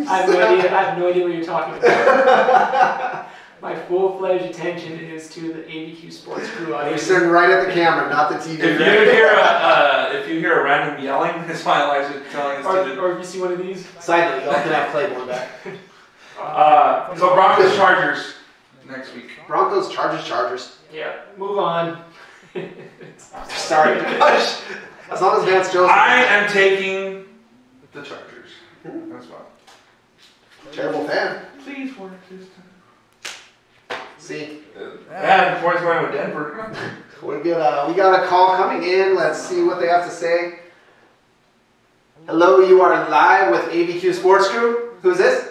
I have no idea what you're talking about. My full-fledged attention is to the ABQ Sports Crew You're audience. staring right at the camera, not the TV. If you hear a random yelling, it's my Elijah telling us to. Or if you see one of these. Side note, y'all can have Claiborne back. So Broncos Chargers next week. Broncos, Chargers. Yeah, move on. Sorry, gosh. As long as Vance Joseph. I am taking the Chargers. That's fine. Terrible fan. Please work this time. See, And the boys going with Denver. we got a call coming in. Let's see what they have to say. Hello, you are live with ABQ Sports Crew. Who's this?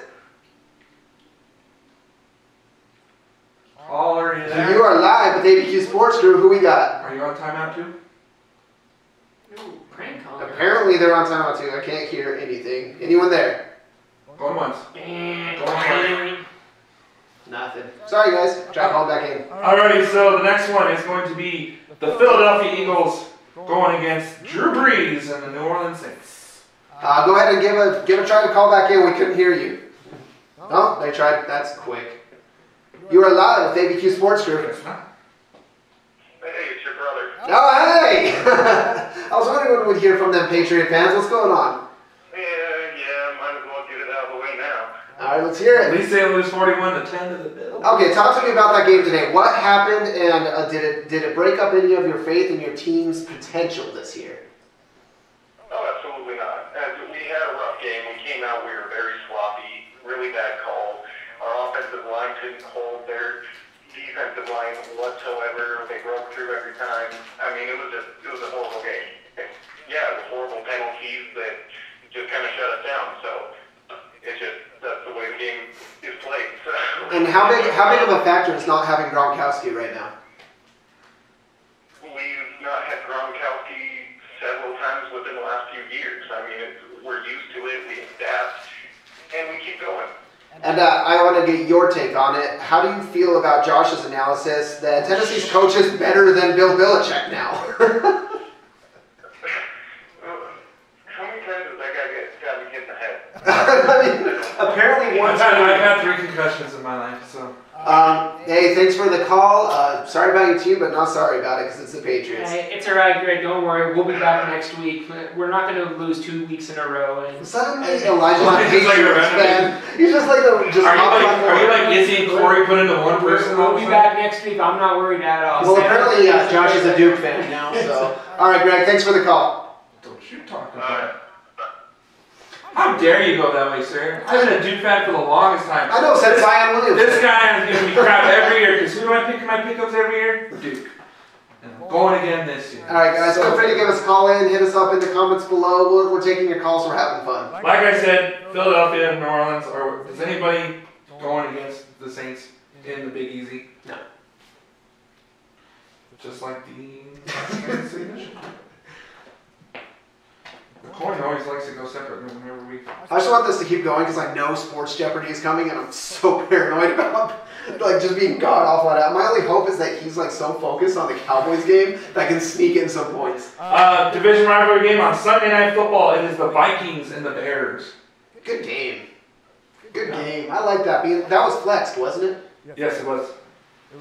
Caller, are you there? You are live with ABQ Sports Crew. Who we got? Are you on timeout too? Ooh, prank caller. Apparently they're on timeout too. I can't hear anything. Anyone there? Going once. Nothing. Sorry guys. Try to call back in. Alrighty, so the next one is going to be the Philadelphia Eagles going against Drew Brees and the New Orleans Saints. Go ahead and give a try to call back in. We couldn't hear you. Oh, they tried. That's quick. You are live with ABQ Sports Crew. It's not. Hey, it's your brother. Oh, hey! I was wondering when we'd hear from them Patriot fans. What's going on? Yeah, might as well get it out of the way now. All right, let's hear At it. least they lose 41-10 to the Bills. Okay, talk to me about that game today. What happened, and did it break up any of your faith in your team's potential this year? Oh, absolutely not. We had a rough game. We came out, we were very sloppy, really bad calls. Our offensive line couldn't hold their defensive line whatsoever. They broke through every time. I mean, it was a horrible game. Yeah, penalties that just kind of shut us down. So it's just that's the way the game is played. So. And how big of a factor is not having Gronkowski right now? We've not had Gronkowski several times within the last few years. I mean, we're used to it, we adapt, and we keep going. And I want to get your take on it. How do you feel about Josh's analysis that Tennessee's coach is better than Bill Belichick now? How many times has that guy got me hit in the head? I mean, apparently once. I've had 3 concussions in my life, so. Hey, thanks for the call. Sorry about your team, but not sorry about it because it's the Patriots. Hey, it's all right, Greg. Don't worry. We'll be back next week. We're not going to lose 2 weeks in a row. And Suddenly, Elijah's a Patriots fan. He's just like a just. Are you like Izzy and Corey put into one person? We'll be back next week. I'm not worried at all. Well, apparently, Josh is a Duke fan now. So, all right, Greg. Thanks for the call. Don't you talk about it. How dare you go that way, sir? I've been a Duke fan for the longest time. I know, said Zion Williams. This guy is giving me crap every year because who do I pick in my pickups every year? Duke. And I'm going again this year. All right, guys, feel free to give us a call in. Hit us up in the comments below. We're taking your calls. We're having fun. Like I said, Philadelphia and New Orleans, or is anybody going against the Saints in the Big Easy? No. Just like the signature. The coin always likes to go separate whenever we. I just want this to keep going because I know Sports Jeopardy is coming, and I'm so paranoid about like just being god awful at it. My only hope is that he's like so focused on the Cowboys game that I can sneak in some points. Division rivalry game on Sunday Night Football. It is the Vikings and the Bears. Good game. Good game. I like that. That was flexed, wasn't it? Yes, it was.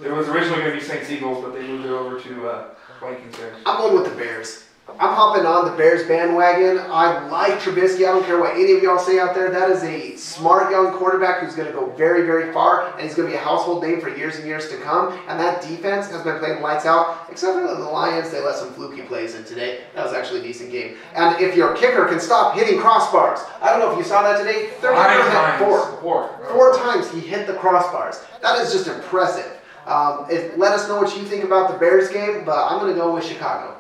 It was originally going to be Saints Eagles, but they moved it over to Vikings Bears. I'm going with the Bears. I'm hopping on the Bears bandwagon. I like Trubisky. I don't care what any of y'all say out there. That is a smart young quarterback who's going to go very, very far, and he's going to be a household name for years and years to come. And that defense has been playing lights out, except for the Lions. They let some fluky plays in today. That was actually a decent game. And if your kicker can stop hitting crossbars, I don't know if you saw that today. Four times he hit the crossbars. That is just impressive. Let us know what you think about the Bears game, but I'm going to go with Chicago.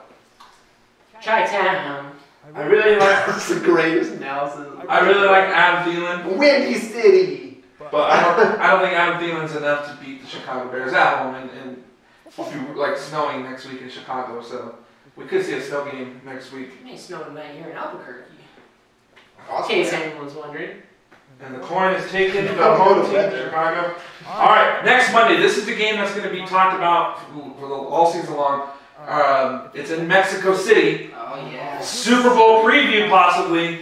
Chi-town. I really like. That's the greatest analysis. I really like Adam Thielen, Windy City. but I don't think Adam Thielen's enough to beat the Chicago Bears at home, and it'll be like snowing next week in Chicago, so we could see a snow game next week. It ain't snowing that here in Albuquerque. Awesome. In case anyone was wondering. And the coin is taken. The home team, Chicago. All right, next Monday. This is the game that's going to be talked about for all season long. It's in Mexico City. Oh yeah. Super Bowl preview, possibly.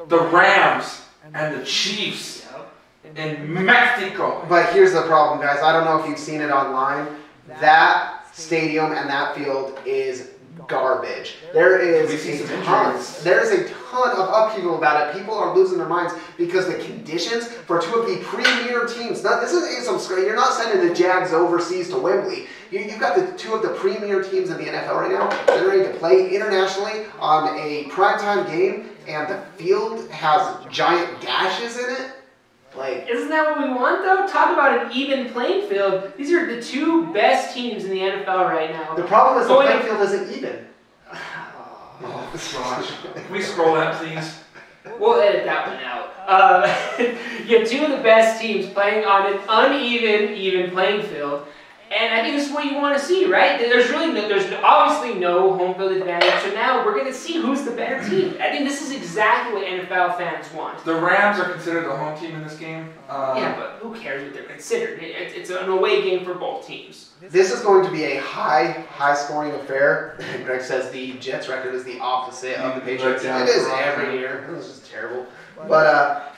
The Rams and the Chiefs in Mexico. But here's the problem, guys. I don't know if you've seen it online. That stadium and that field is garbage. There's a ton of upheaval about it. People are losing their minds because the conditions for two of the premier teams. This isn't some screen. You're not sending the Jags overseas to Wembley. You've got the two of the premier teams in the NFL right now. They're ready to play internationally on a primetime game, and the field has giant gashes in it. Like, isn't that what we want, though? Talk about an even playing field. These are the two best teams in the NFL right now. The problem is the playing field isn't even. Oh, gosh. Can we scroll that, please? We'll edit that one out. You have two of the best teams playing on an uneven, even playing field. And I think this is what you want to see, right? There's obviously no home field advantage. So now we're going to see who's the better team. I think this is exactly what NFL fans want. The Rams are considered the home team in this game. Yeah, but who cares what they're considered? It's an away game for both teams. This is going to be a high-scoring affair. Greg says the Jets record is the opposite of the Patriots. It is every year. This is terrible. But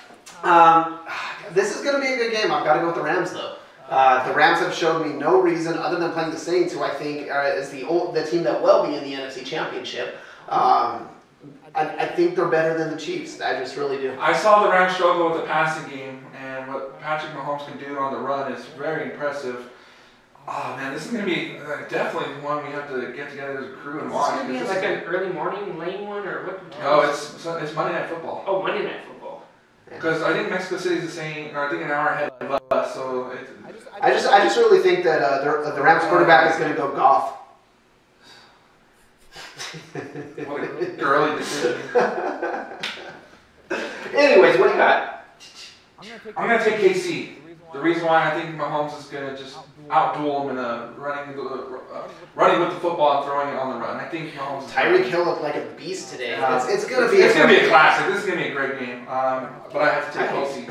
this is going to be a good game. I've got to go with the Rams, though. The Rams have showed me no reason other than playing the Saints, who I think is the team that will be in the NFC Championship. I think they're better than the Chiefs. I just really do. I saw the Rams struggle with the passing game, and what Patrick Mahomes can do on the run is very impressive. Oh man, this is going to be definitely one we have to get together as a crew and watch. Is this like an early morning lane one, or what? No, it's Monday Night Football. Oh, Monday Night Football. Because I think Mexico City's the same, or I think an hour ahead of us, so I just really think that the Rams quarterback is going to go Goff. It's early decision. Anyways, what do you got? I'm gonna take KC. The reason why I think Mahomes is gonna just outduel him in running with the football and throwing it on the run. I think Mahomes. Tyreek Hill looked like a beast today. It's gonna be a classic. This is gonna be a great game. But I have to take KC.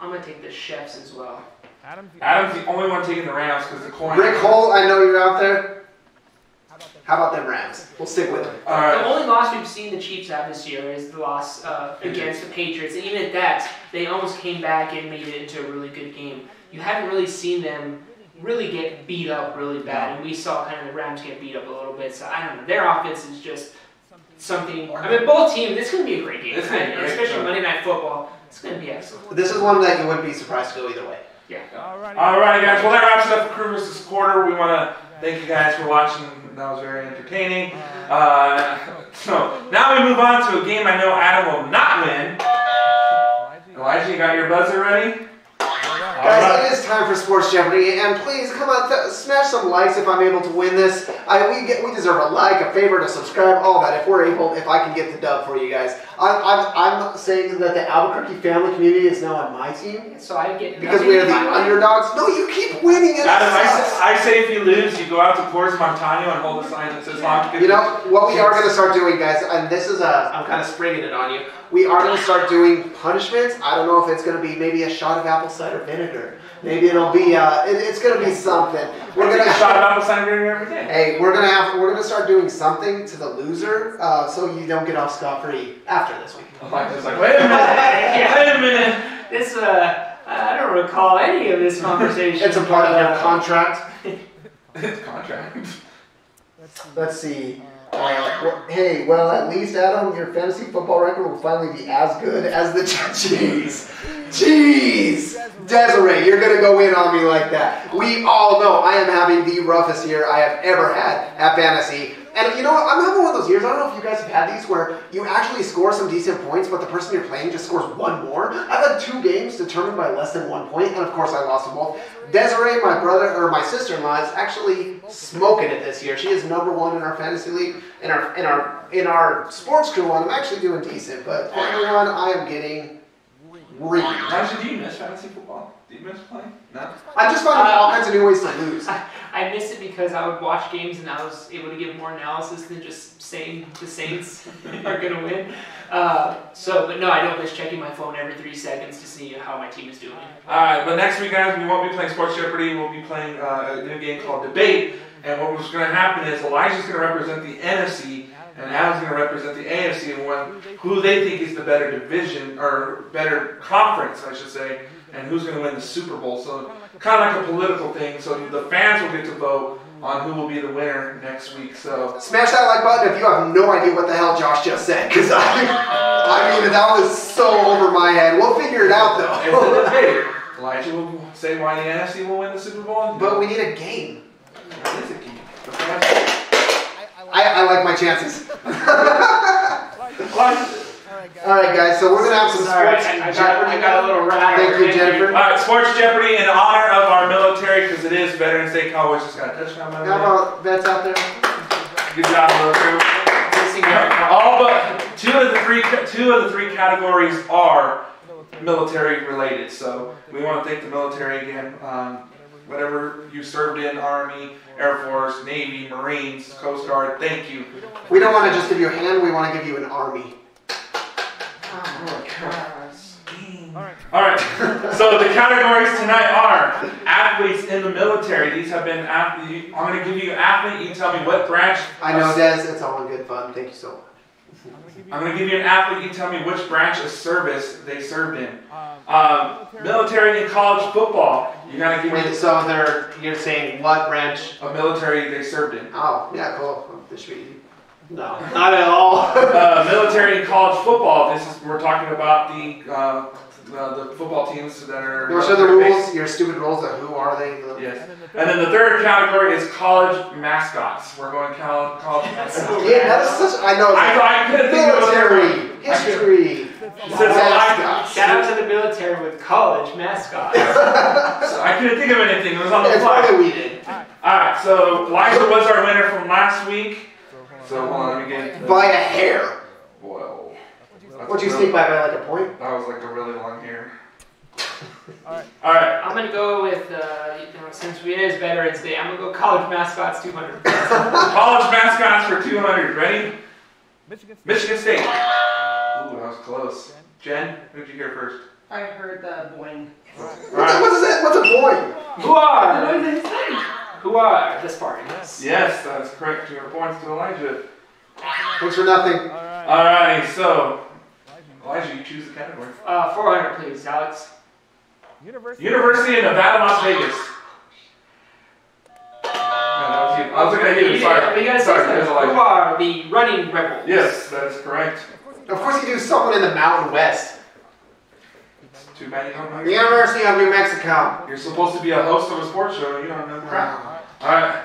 I'm gonna take the Chefs as well. Adam's the only one taking the Rams because the coin. Rick Holt, I know you're out there. How about them Rams? We'll stick with them. All right. The only loss we've seen the Chiefs have this year is the loss against the Patriots. And even at that, they almost came back and made it into a really good game. You haven't really seen them really get beat up really bad. And we saw kind of the Rams get beat up a little bit. So I don't know. Their offense is just something. I mean, both teams, it's going to be a great game. It's gonna be great. Especially Monday Night Football. It's going to be excellent. This is one that you wouldn't be surprised to go either way. Yeah. Alright, guys. Well, that wraps it up for Crew versus Quarter. We want to thank you guys for watching. That was very entertaining. So now we move on to a game I know Adam will not win. Elijah, you got your buzzer ready? Guys, it is time for Sports Jeopardy, and please come on, smash some likes if I'm able to win this. We deserve a like, a favorite, a subscribe, all that. If I can get the dub for you guys. I'm saying that the Albuquerque family community is now on my team So I get because we are the underdogs. No, you keep winning. Adam, I say if you lose, you go out to Coors Montano and hold a sign that says "Long." You know what we are going to start doing, guys, and this is I'm kind of springing it on you. We are going to start doing punishments. I don't know if it's going to be maybe a shot of apple cider vinegar. Maybe it'll be it's going to be something. We're going to shot of apple cider vinegar every day. Hey, we're gonna start doing something to the loser, so you don't get off scot-free after this week. Elijah's like, wait a minute, wait a minute. This I don't recall any of this conversation. It's a part of your contract. It's contract. Let's see. Hey, well, at least, Adam, your fantasy football record will finally be as good as the Jeez! Desiree, you're going to go in on me like that. We all know I am having the roughest year I have ever had at fantasy. And you know what? I'm having one of those years, I don't know if you guys have had these, where you actually score some decent points, but the person you're playing just scores one more. I've had 2 games determined by less than 1 point, and of course I lost them both. Desiree, my sister-in-law, is actually smoking it this year. She is #1 in our fantasy league. In our sports crew one, I'm actually doing decent, but everyone I am getting real. Elijah, do you miss fantasy football? Do you miss playing? No? I'm just finding all kinds of new ways to lose. I miss it because I would watch games and I was able to give more analysis than just saying the Saints are going to win. But no, I don't miss checking my phone every 3 seconds to see how my team is doing. Alright, but next week, guys, we won't be playing Sports Jeopardy. We'll be playing a new game called Debate. And what was going to happen is Elijah's going to represent the NFC, and Adam's going to represent the AFC, and who they think is the better division, or better conference, I should say, and who's going to win the Super Bowl. So kind of like a political thing. So the fans will get to vote on who will be the winner next week. So smash that like button if you have no idea what the hell Josh just said, because I mean that was so over my head. We'll figure it out though. It's a debate. Elijah will say why the NFC will win the Super Bowl. But we need a game. It is a game. I like my chances. Alright guys, so we're going to have some sports Jeopardy. I got a little rat. Thank you, Jennifer. Alright, Sports Jeopardy in honor of our military, because it is Veterans Day. Cowboys just got a touchdown. How about vets out there? Good job, military. All but two of the three categories are military related. So we want to thank the military again. Whatever you served in, Army, Air Force, Navy, Marines, Coast Guard, thank you. We don't want to just give you a hand, we want to give you an army. Alright, so the categories tonight are athletes in the military. These have been athletes. I'm going to give you an athlete. You tell me what branch. I know, Des, it's all in good fun. Thank you so much. I'm going to give you an athlete. You tell me which branch of service they served in. Military and college football. You got to give me. So you're saying what branch of military they served in? Oh, yeah, cool. This should be easy. No, not at all. Military and college football. We're talking about the football teams that are. You want to show the rules? Your stupid rules. Who are they? Yes. And then the third category is college mascots. We're going college mascots. Yeah, that's such. I know. I couldn't think of military history. Shout out to the military with college mascots. So I couldn't think of anything. It was on the fly. We did. Alright, so Liza was our winner from last week. So hold on, let me get. By a hair. Well. What'd you sneak by like a point? That was like a really long hair. All right. I'm gonna go with since it is Veterans Day, I'm gonna go college mascots 200. College mascots for 200. Ready? Michigan State. Ooh, that was close. Jen, who'd you hear first? I heard the boing. What's that? What's a boy? Who are the Spartans? Yes, that is correct. 200 points to Elijah. Thanks for nothing. Alright, so Elijah, you choose the category. 400, please, Alex. University of Nevada, Las Vegas. I was looking at you. Sorry. You gotta say something. Who are the running rebels? Yes, that is correct. Of course, you do someone in the Mountain West. Too bad you don't know. The University of New Mexico. You're supposed to be a host of a sports show. You don't know crap. Alright.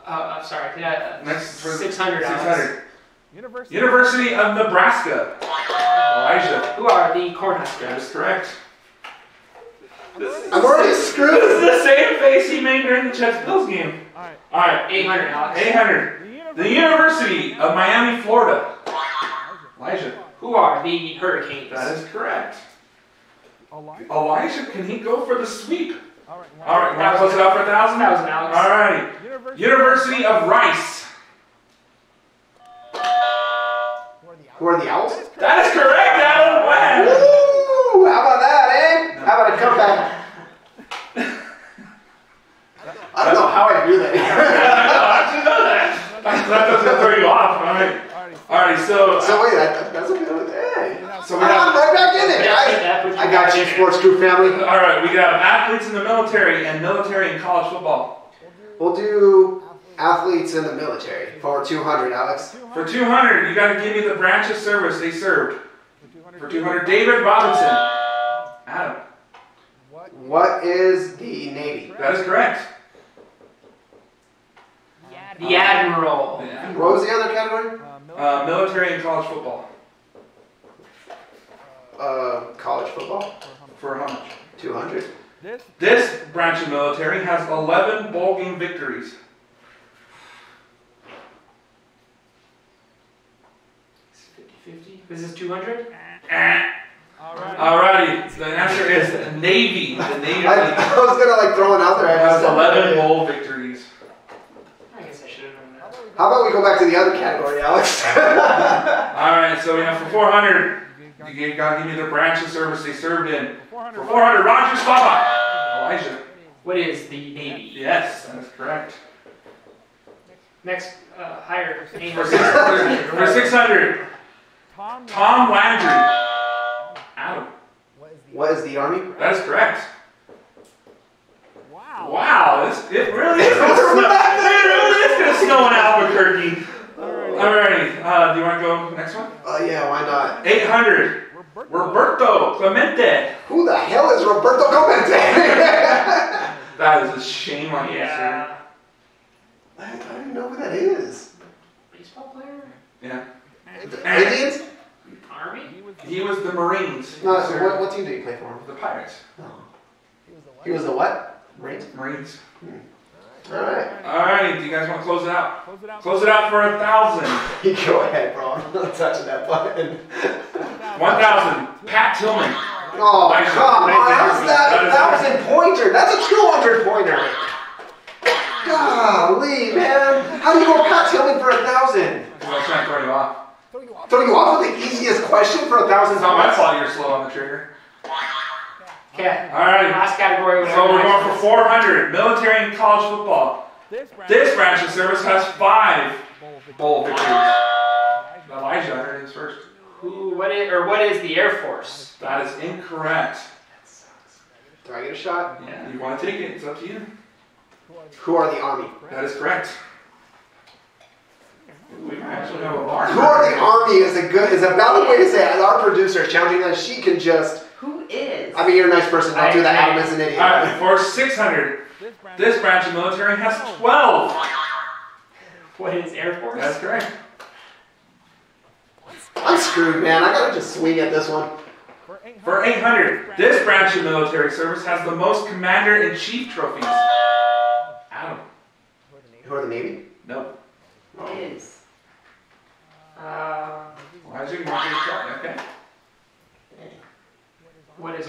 I'm sorry. Yeah. Next for 600. 600. University of Nebraska. Elijah. Who are the Cornhuskers? That is correct. I'm already screwed. This is the same face he made during the Jets Bills game. Alright. 800, Alex. 800. The University of Miami, Florida. Elijah. Who are the Hurricanes? That is correct. Elijah, can he go for the sweep? Alright, want to close it out for 1,000? 1,000, Alex. Alrighty. University of Rice. Who are the Owls? That is correct, Adam Webb. Woo! How about that, eh? How about a comeback? I don't know how I do that. I know that. That doesn't throw you off. Alright, so wait, that's a good hey. So we I'm have, right back in it, guys. I got you, Sports Crew family. alright, we got athletes in the military and college football. We'll do athletes in the military for 200, Alex. For 200, you got to give me the branch of service they served. For 200, David Robinson. Adam. What is the Navy? That is correct. The Admiral. What was the other category? Military and college football. College football. For how much? 200. This branch of military has 11 bowl game victories. This is 200? Alrighty, the answer is Navy. The Navy I was gonna throw it out there. has 11 bowl victories. I guess I should have known that. How about we go back to the other category, Alex? Alright, so we have for 400, you gotta give me the branch of service they served in. For 400, Roger Staubach. Elijah. What is the Navy? Yes, that is correct. Next, higher. For 600, Tom Landry. Adam. What is the Army? That is correct. Wow, it really is going to snow in Albuquerque. Alrighty, do you want to go next one? Yeah, why not? 800, Roberto Clemente. Who the hell is Roberto Clemente? That is a shame on you, sir. I don't even know who that is. Baseball player? Yeah. Indians? Army? He was the Marines. No, what team did he play for? The Pirates. Oh. He was the what? Marines? Marines. Alright. Alright, do you guys want to close it out? Close it out for 1,000. You go ahead, bro. I'm not touching that button. 1,000. Pat Tillman. Oh, come on. How's that 1,000 pointer? That's a 200 pointer. Golly, man. How do you go Pat Tillman for 1,000? I was trying to throw you off. Throw you off with the easiest question for 1,000 It's not my points? fault you're slow on the trigger. Okay. Alright. Last category. So we're going for 400. Military and college football. This branch of service has 5 bowl victories. Elijah, I heard his first. What is the Air Force? That is incorrect. Do I get a shot? Yeah, you want to take it? It's up to you. Who are the Army? That is correct. We might actually have a bar. Who are the Army is a valid way to say it. Our producer is challenging that she can just. Who is? I mean, you're a nice person. Don't do that. Adam is an idiot. Alright, for 600. This branch of military has 12. What is Air Force? That's correct. I'm screwed, man. I gotta just swing at this one. For 800, this branch of military service has the most Commander-in-Chief trophies. Adam. Who are the Navy? Nope. Is.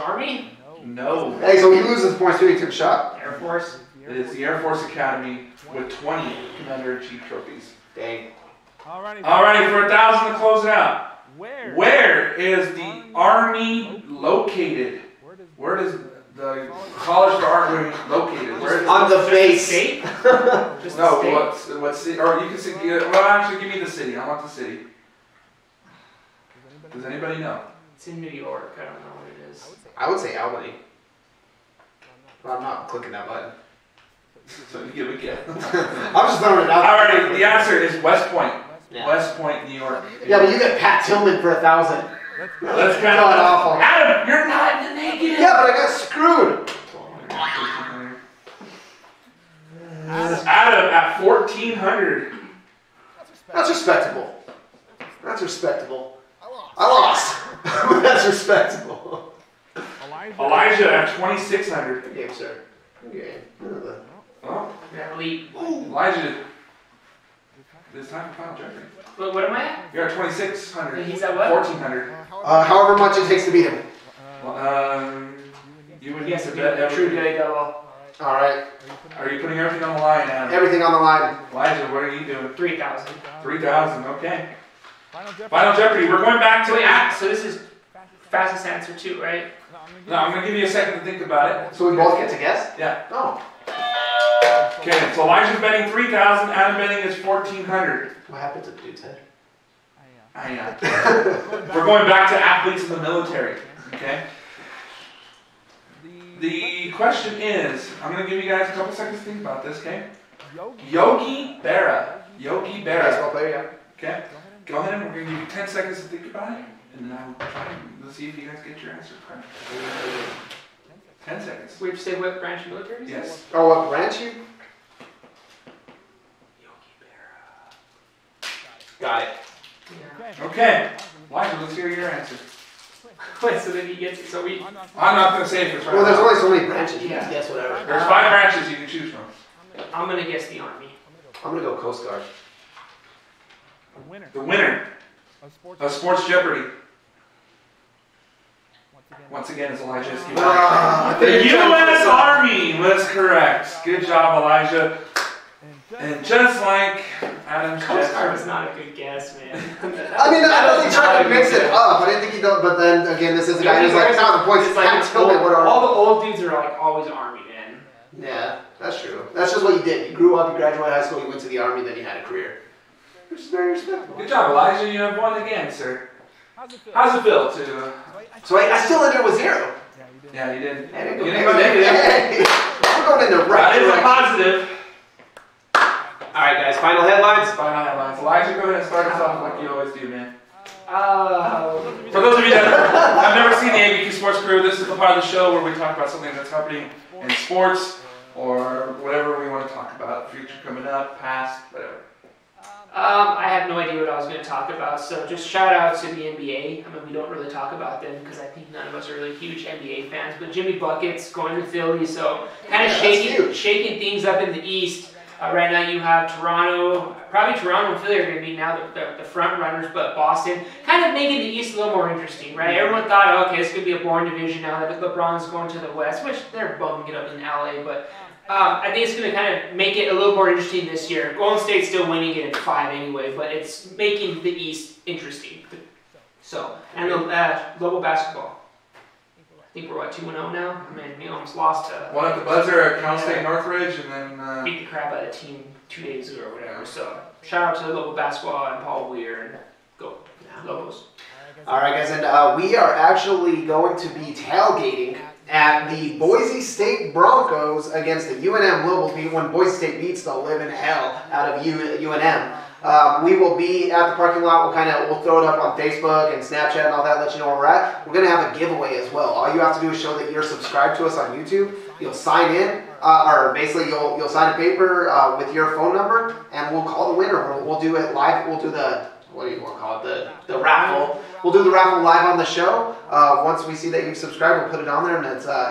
Army? No. Hey, so he loses points too. He took a shot. Air Force? It is the Air Force Academy with 20 Commander-in-Chief trophies. Dang. Alrighty, for 1,000 to close it out. Where is the Army located? Where does the College for Army located? Where is On the face. State? Just the No, state? what city? Or you can say, well, actually, give me the city. I want the city. Does anybody know? It's in New York. I don't know what it is. I would say Albany. But I'm not clicking that button. So you give a guess. I'm just throwing it out. Alrighty, the answer is West Point. Yeah. West Point, New York. Yeah, but you get Pat Tillman for 1,000. That's kind God of awful. Adam, you're not in the negative. Yeah, but I got screwed. Adam at 1,400. That's respectable. That's respectable. I lost. That's respectable. Elijah at 2,600. Good game, sir. Good game. Oh, Yeah, elite. Elijah. It's time for Final Jeopardy. What am I at? You're at 2,600. And he's at what? 1,400. However much it takes to beat him. You would Yes, need to a bet true everything. daily double. All right. Are you putting everything on the line, Adam? Everything on the line. Elijah, what are you doing? 3,000. 3,000, okay. Final Jeopardy. We're going back to So, the yeah, so this is fastest answer too, right? No, I'm going to give you a second to think about it. So we both get to guess? Yeah. Oh. Okay, so Elijah's betting 3,000, Adam betting is 1,400. What happened to the dude's head? We're going back to athletes in the military, okay? The question is, I'm going to give you guys a couple seconds to think about this, okay? Yogi Berra. Yogi Berra. Baseball player, yeah. Okay? Go ahead and we're going to give you 10 seconds to think about it, and then we'll see if you guys get your answer correct. 10 seconds. We have to say what branch of military? is Yes. this? Oh, what branch you? Got it. Yeah. Okay. Elijah, let's hear your answer. Wait, so then he gets it. So we. I'm not going to say if it's right. Well, there's or not. only so many branches. You Yeah. can guess whatever. There's 5 branches you can choose from. I'm gonna guess the Army. I'm going to go Coast Guard. The winner of Sports Jeopardy. Once again, is Elijah. The U.S. Army was correct. Good job, Elijah. And just like Adam's Coast Guard guess, was not a good guess, man. I mean, I really That was tried not to a mix good it guess. up. I didn't think he done, but then again, this is a guy who's like, no, the points It's like can't tell me what are. all the old dudes are like always Army, man. Yeah, that's true. That's just what you did. You grew up, you graduated high school, you went to the Army, then you had a career. Which is very respectable. good job, Elijah. You have won again, sir. How's it feel to? So I still ended with 0. Yeah, you did. Hey, You didn't go negative. hey, we're going in the right That is a direction. positive. All right, guys, final headlines. Final headlines. Elijah, go ahead and start us off like you always do, man. For For those of you that have never seen the ABQ Sports Crew, this is the part of the show where we talk about something that's happening in sports or whatever we want to talk about, future coming up, past, whatever. I have no idea what I was going to talk about, so just shout out to the NBA. I mean, we don't really talk about them because I think none of us are really huge NBA fans, but Jimmy Bucket's going to Philly, so kind of shaking things up in the East. Right now you have Toronto, probably Toronto and Philly are going to be now the front runners, but Boston kind of making the East a little more interesting, right? Everyone thought, okay, this could be a boring division now that LeBron's going to the West, which they're bumming it up in LA, but I think it's going to kind of make it a little more interesting this year. Golden State's still winning it in 5 anyway, but it's making the East interesting. So, and the global basketball. I think we're, 2-0 now? I mean, we almost lost to... One at the buzzer at Cal State Northridge, and then... beat the crap out of the team 2 days ago or whatever. So, shout out to the local basketball and Paul Weir, and go Lobos. All right, guys, and we are actually going to be tailgating at the Boise State Broncos against the UNM Lobos when Boise State beats the living hell out of UNM. We will be at the parking lot. We'll throw it up on Facebook and Snapchat and all that, let you know where we're at. We're gonna have a giveaway as well. All you have to do is show that you're subscribed to us on YouTube. You'll sign in, or basically you'll sign a paper with your phone number, and we'll call the winner. We'll do it live. We'll do the, what do you want to call it? The raffle. We'll do the raffle live on the show. Once we see that you've subscribed, we'll put it on there, and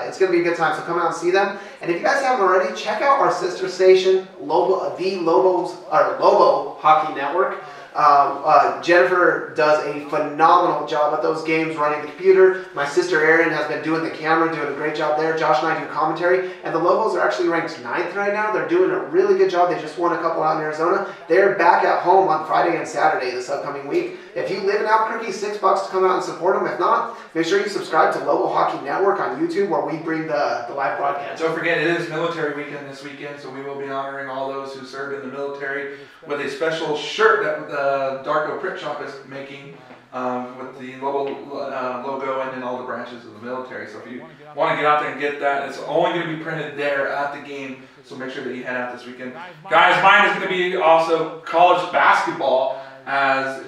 it's gonna be a good time. So come out and see them. And if you guys haven't already, check out our sister station, Lobo Hockey Network. Jennifer does a phenomenal job at those games, running the computer. My sister Erin has been doing the camera, doing a great job there. Josh and I do commentary, and the Lobos are actually ranked 9th right now. They're doing a really good job. They just won a couple out in Arizona. They're back at home on Friday and Saturday this upcoming week. If you live in Albuquerque, $6 to come out and support them. If not, make sure you subscribe to Lobo Hockey Network on YouTube, where we bring the live broadcast. Don't forget, it is military weekend this weekend, so we will be honoring all those who served in the military with a special shirt that Darko Print Shop is making with the Lobo logo and then all the branches of the military. So if you want to get out there and get that, it's only going to be printed there at the game, so make sure that you head out this weekend. Guys, mine is going to be also college basketball, as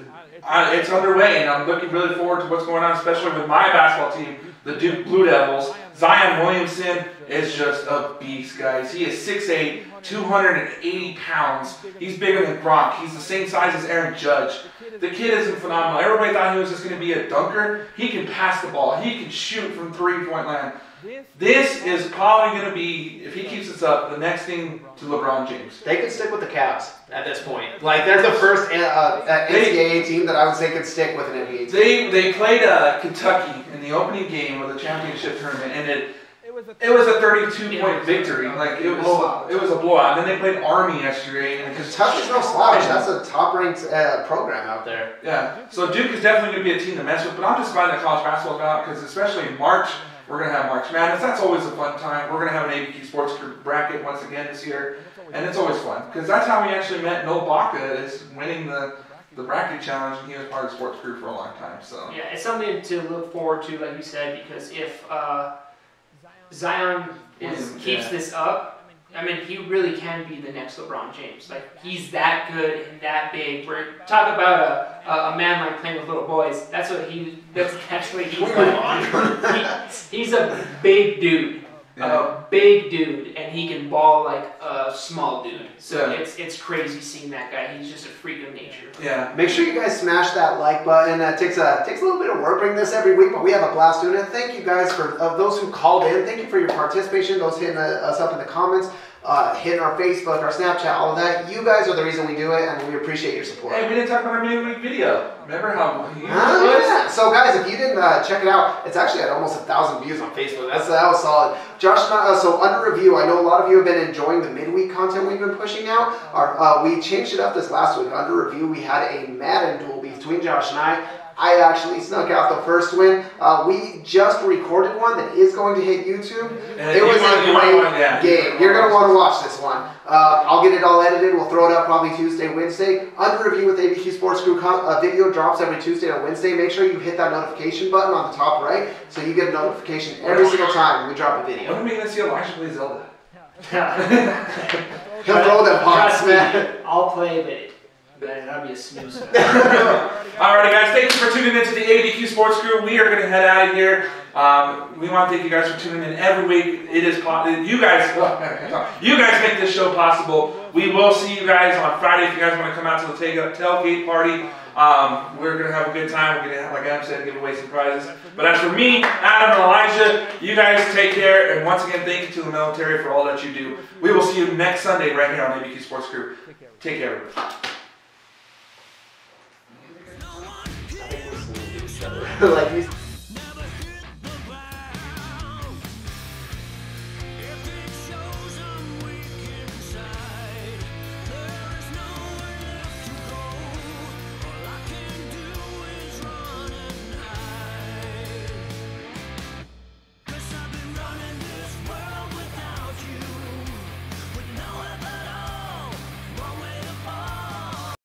it's underway, and I'm looking really forward to what's going on, especially with my basketball team, the Duke Blue Devils. Zion Williamson is just a beast, guys. He is 6'8", 280 pounds. He's bigger than Gronk. He's the same size as Aaron Judge. The kid isn't phenomenal. Everybody thought he was just going to be a dunker. He can pass the ball. He can shoot from three-point land. This is probably going to be, if he keeps this up, the next thing to LeBron James. They could stick with the Cavs at this point. Like, they're the first NCAA team that I would say could stick with an NBA team. They played Kentucky in the opening game of the championship tournament, and it was a 32-point victory. Like, it was a blowout. And then they played Army yesterday. And Kentucky's no slouch. That's a top-ranked program out there. Yeah. So Duke is definitely going to be a team to mess with. But I'm just glad that college basketball's out, because especially in March, we're going to have March Madness. That's always a fun time. We're going to have an ABQ Sports Crew bracket once again this year. And it's always fun, because that's how we actually met Noel Baca, is winning the bracket challenge, and he was part of the sports crew for a long time. So yeah, it's something to look forward to, like you said, because if Zion keeps this up, I mean, he really can be the next LeBron James. Like, he's that good and that big. We're talking about a man like playing with little boys. That's what he's like. He's a big dude. A big dude, and he can ball like a small dude. So it's crazy seeing that guy. He's just a freak of nature. Yeah. Make sure you guys smash that like button. It takes a little bit of work bringing this every week, but we have a blast doing it. Thank you guys of those who called in. Thank you for your participation. Those hitting us up in the comments, hitting our Facebook, our Snapchat, all of that. You guys are the reason we do it, and we appreciate your support. Hey, we didn't talk about our midweek video. Remember how huge it was? was? So guys, if you didn't check it out, it's actually at almost 1,000 views on Facebook. That was solid. Josh, so under review, I know a lot of you have been enjoying the midweek content we've been pushing out. We changed it up this last week. Under review, we had a Madden duel between Josh and I. I actually snuck out the first win. We just recorded one that is going to hit YouTube. It was a great game. You're going to want to watch this one. I'll get it all edited. We'll throw it up probably Tuesday, Wednesday. Under review with ABQ Sports Crew video drops every Tuesday or Wednesday. Make sure you hit that notification button on the top right, so you get a notification every single time we drop a video. When are we going to see Elijah play Zelda? He'll throw them pots, man. I'll play it. That'll be a snooze. Alrighty, guys, thank you for tuning in to the ABQ Sports Crew. We are going to head out of here. We want to thank you guys for tuning in every week. It is you guys make this show possible. We will see you guys on Friday if you guys want to come out to the tailgate party. We're going to have a good time. We're going to have, like Adam said, give away some prizes. But as for me, Adam, and Elijah, you guys take care. And once again, thank you to the military for all that you do. We will see you next Sunday right here on ABQ Sports Crew. Take care, everybody. Like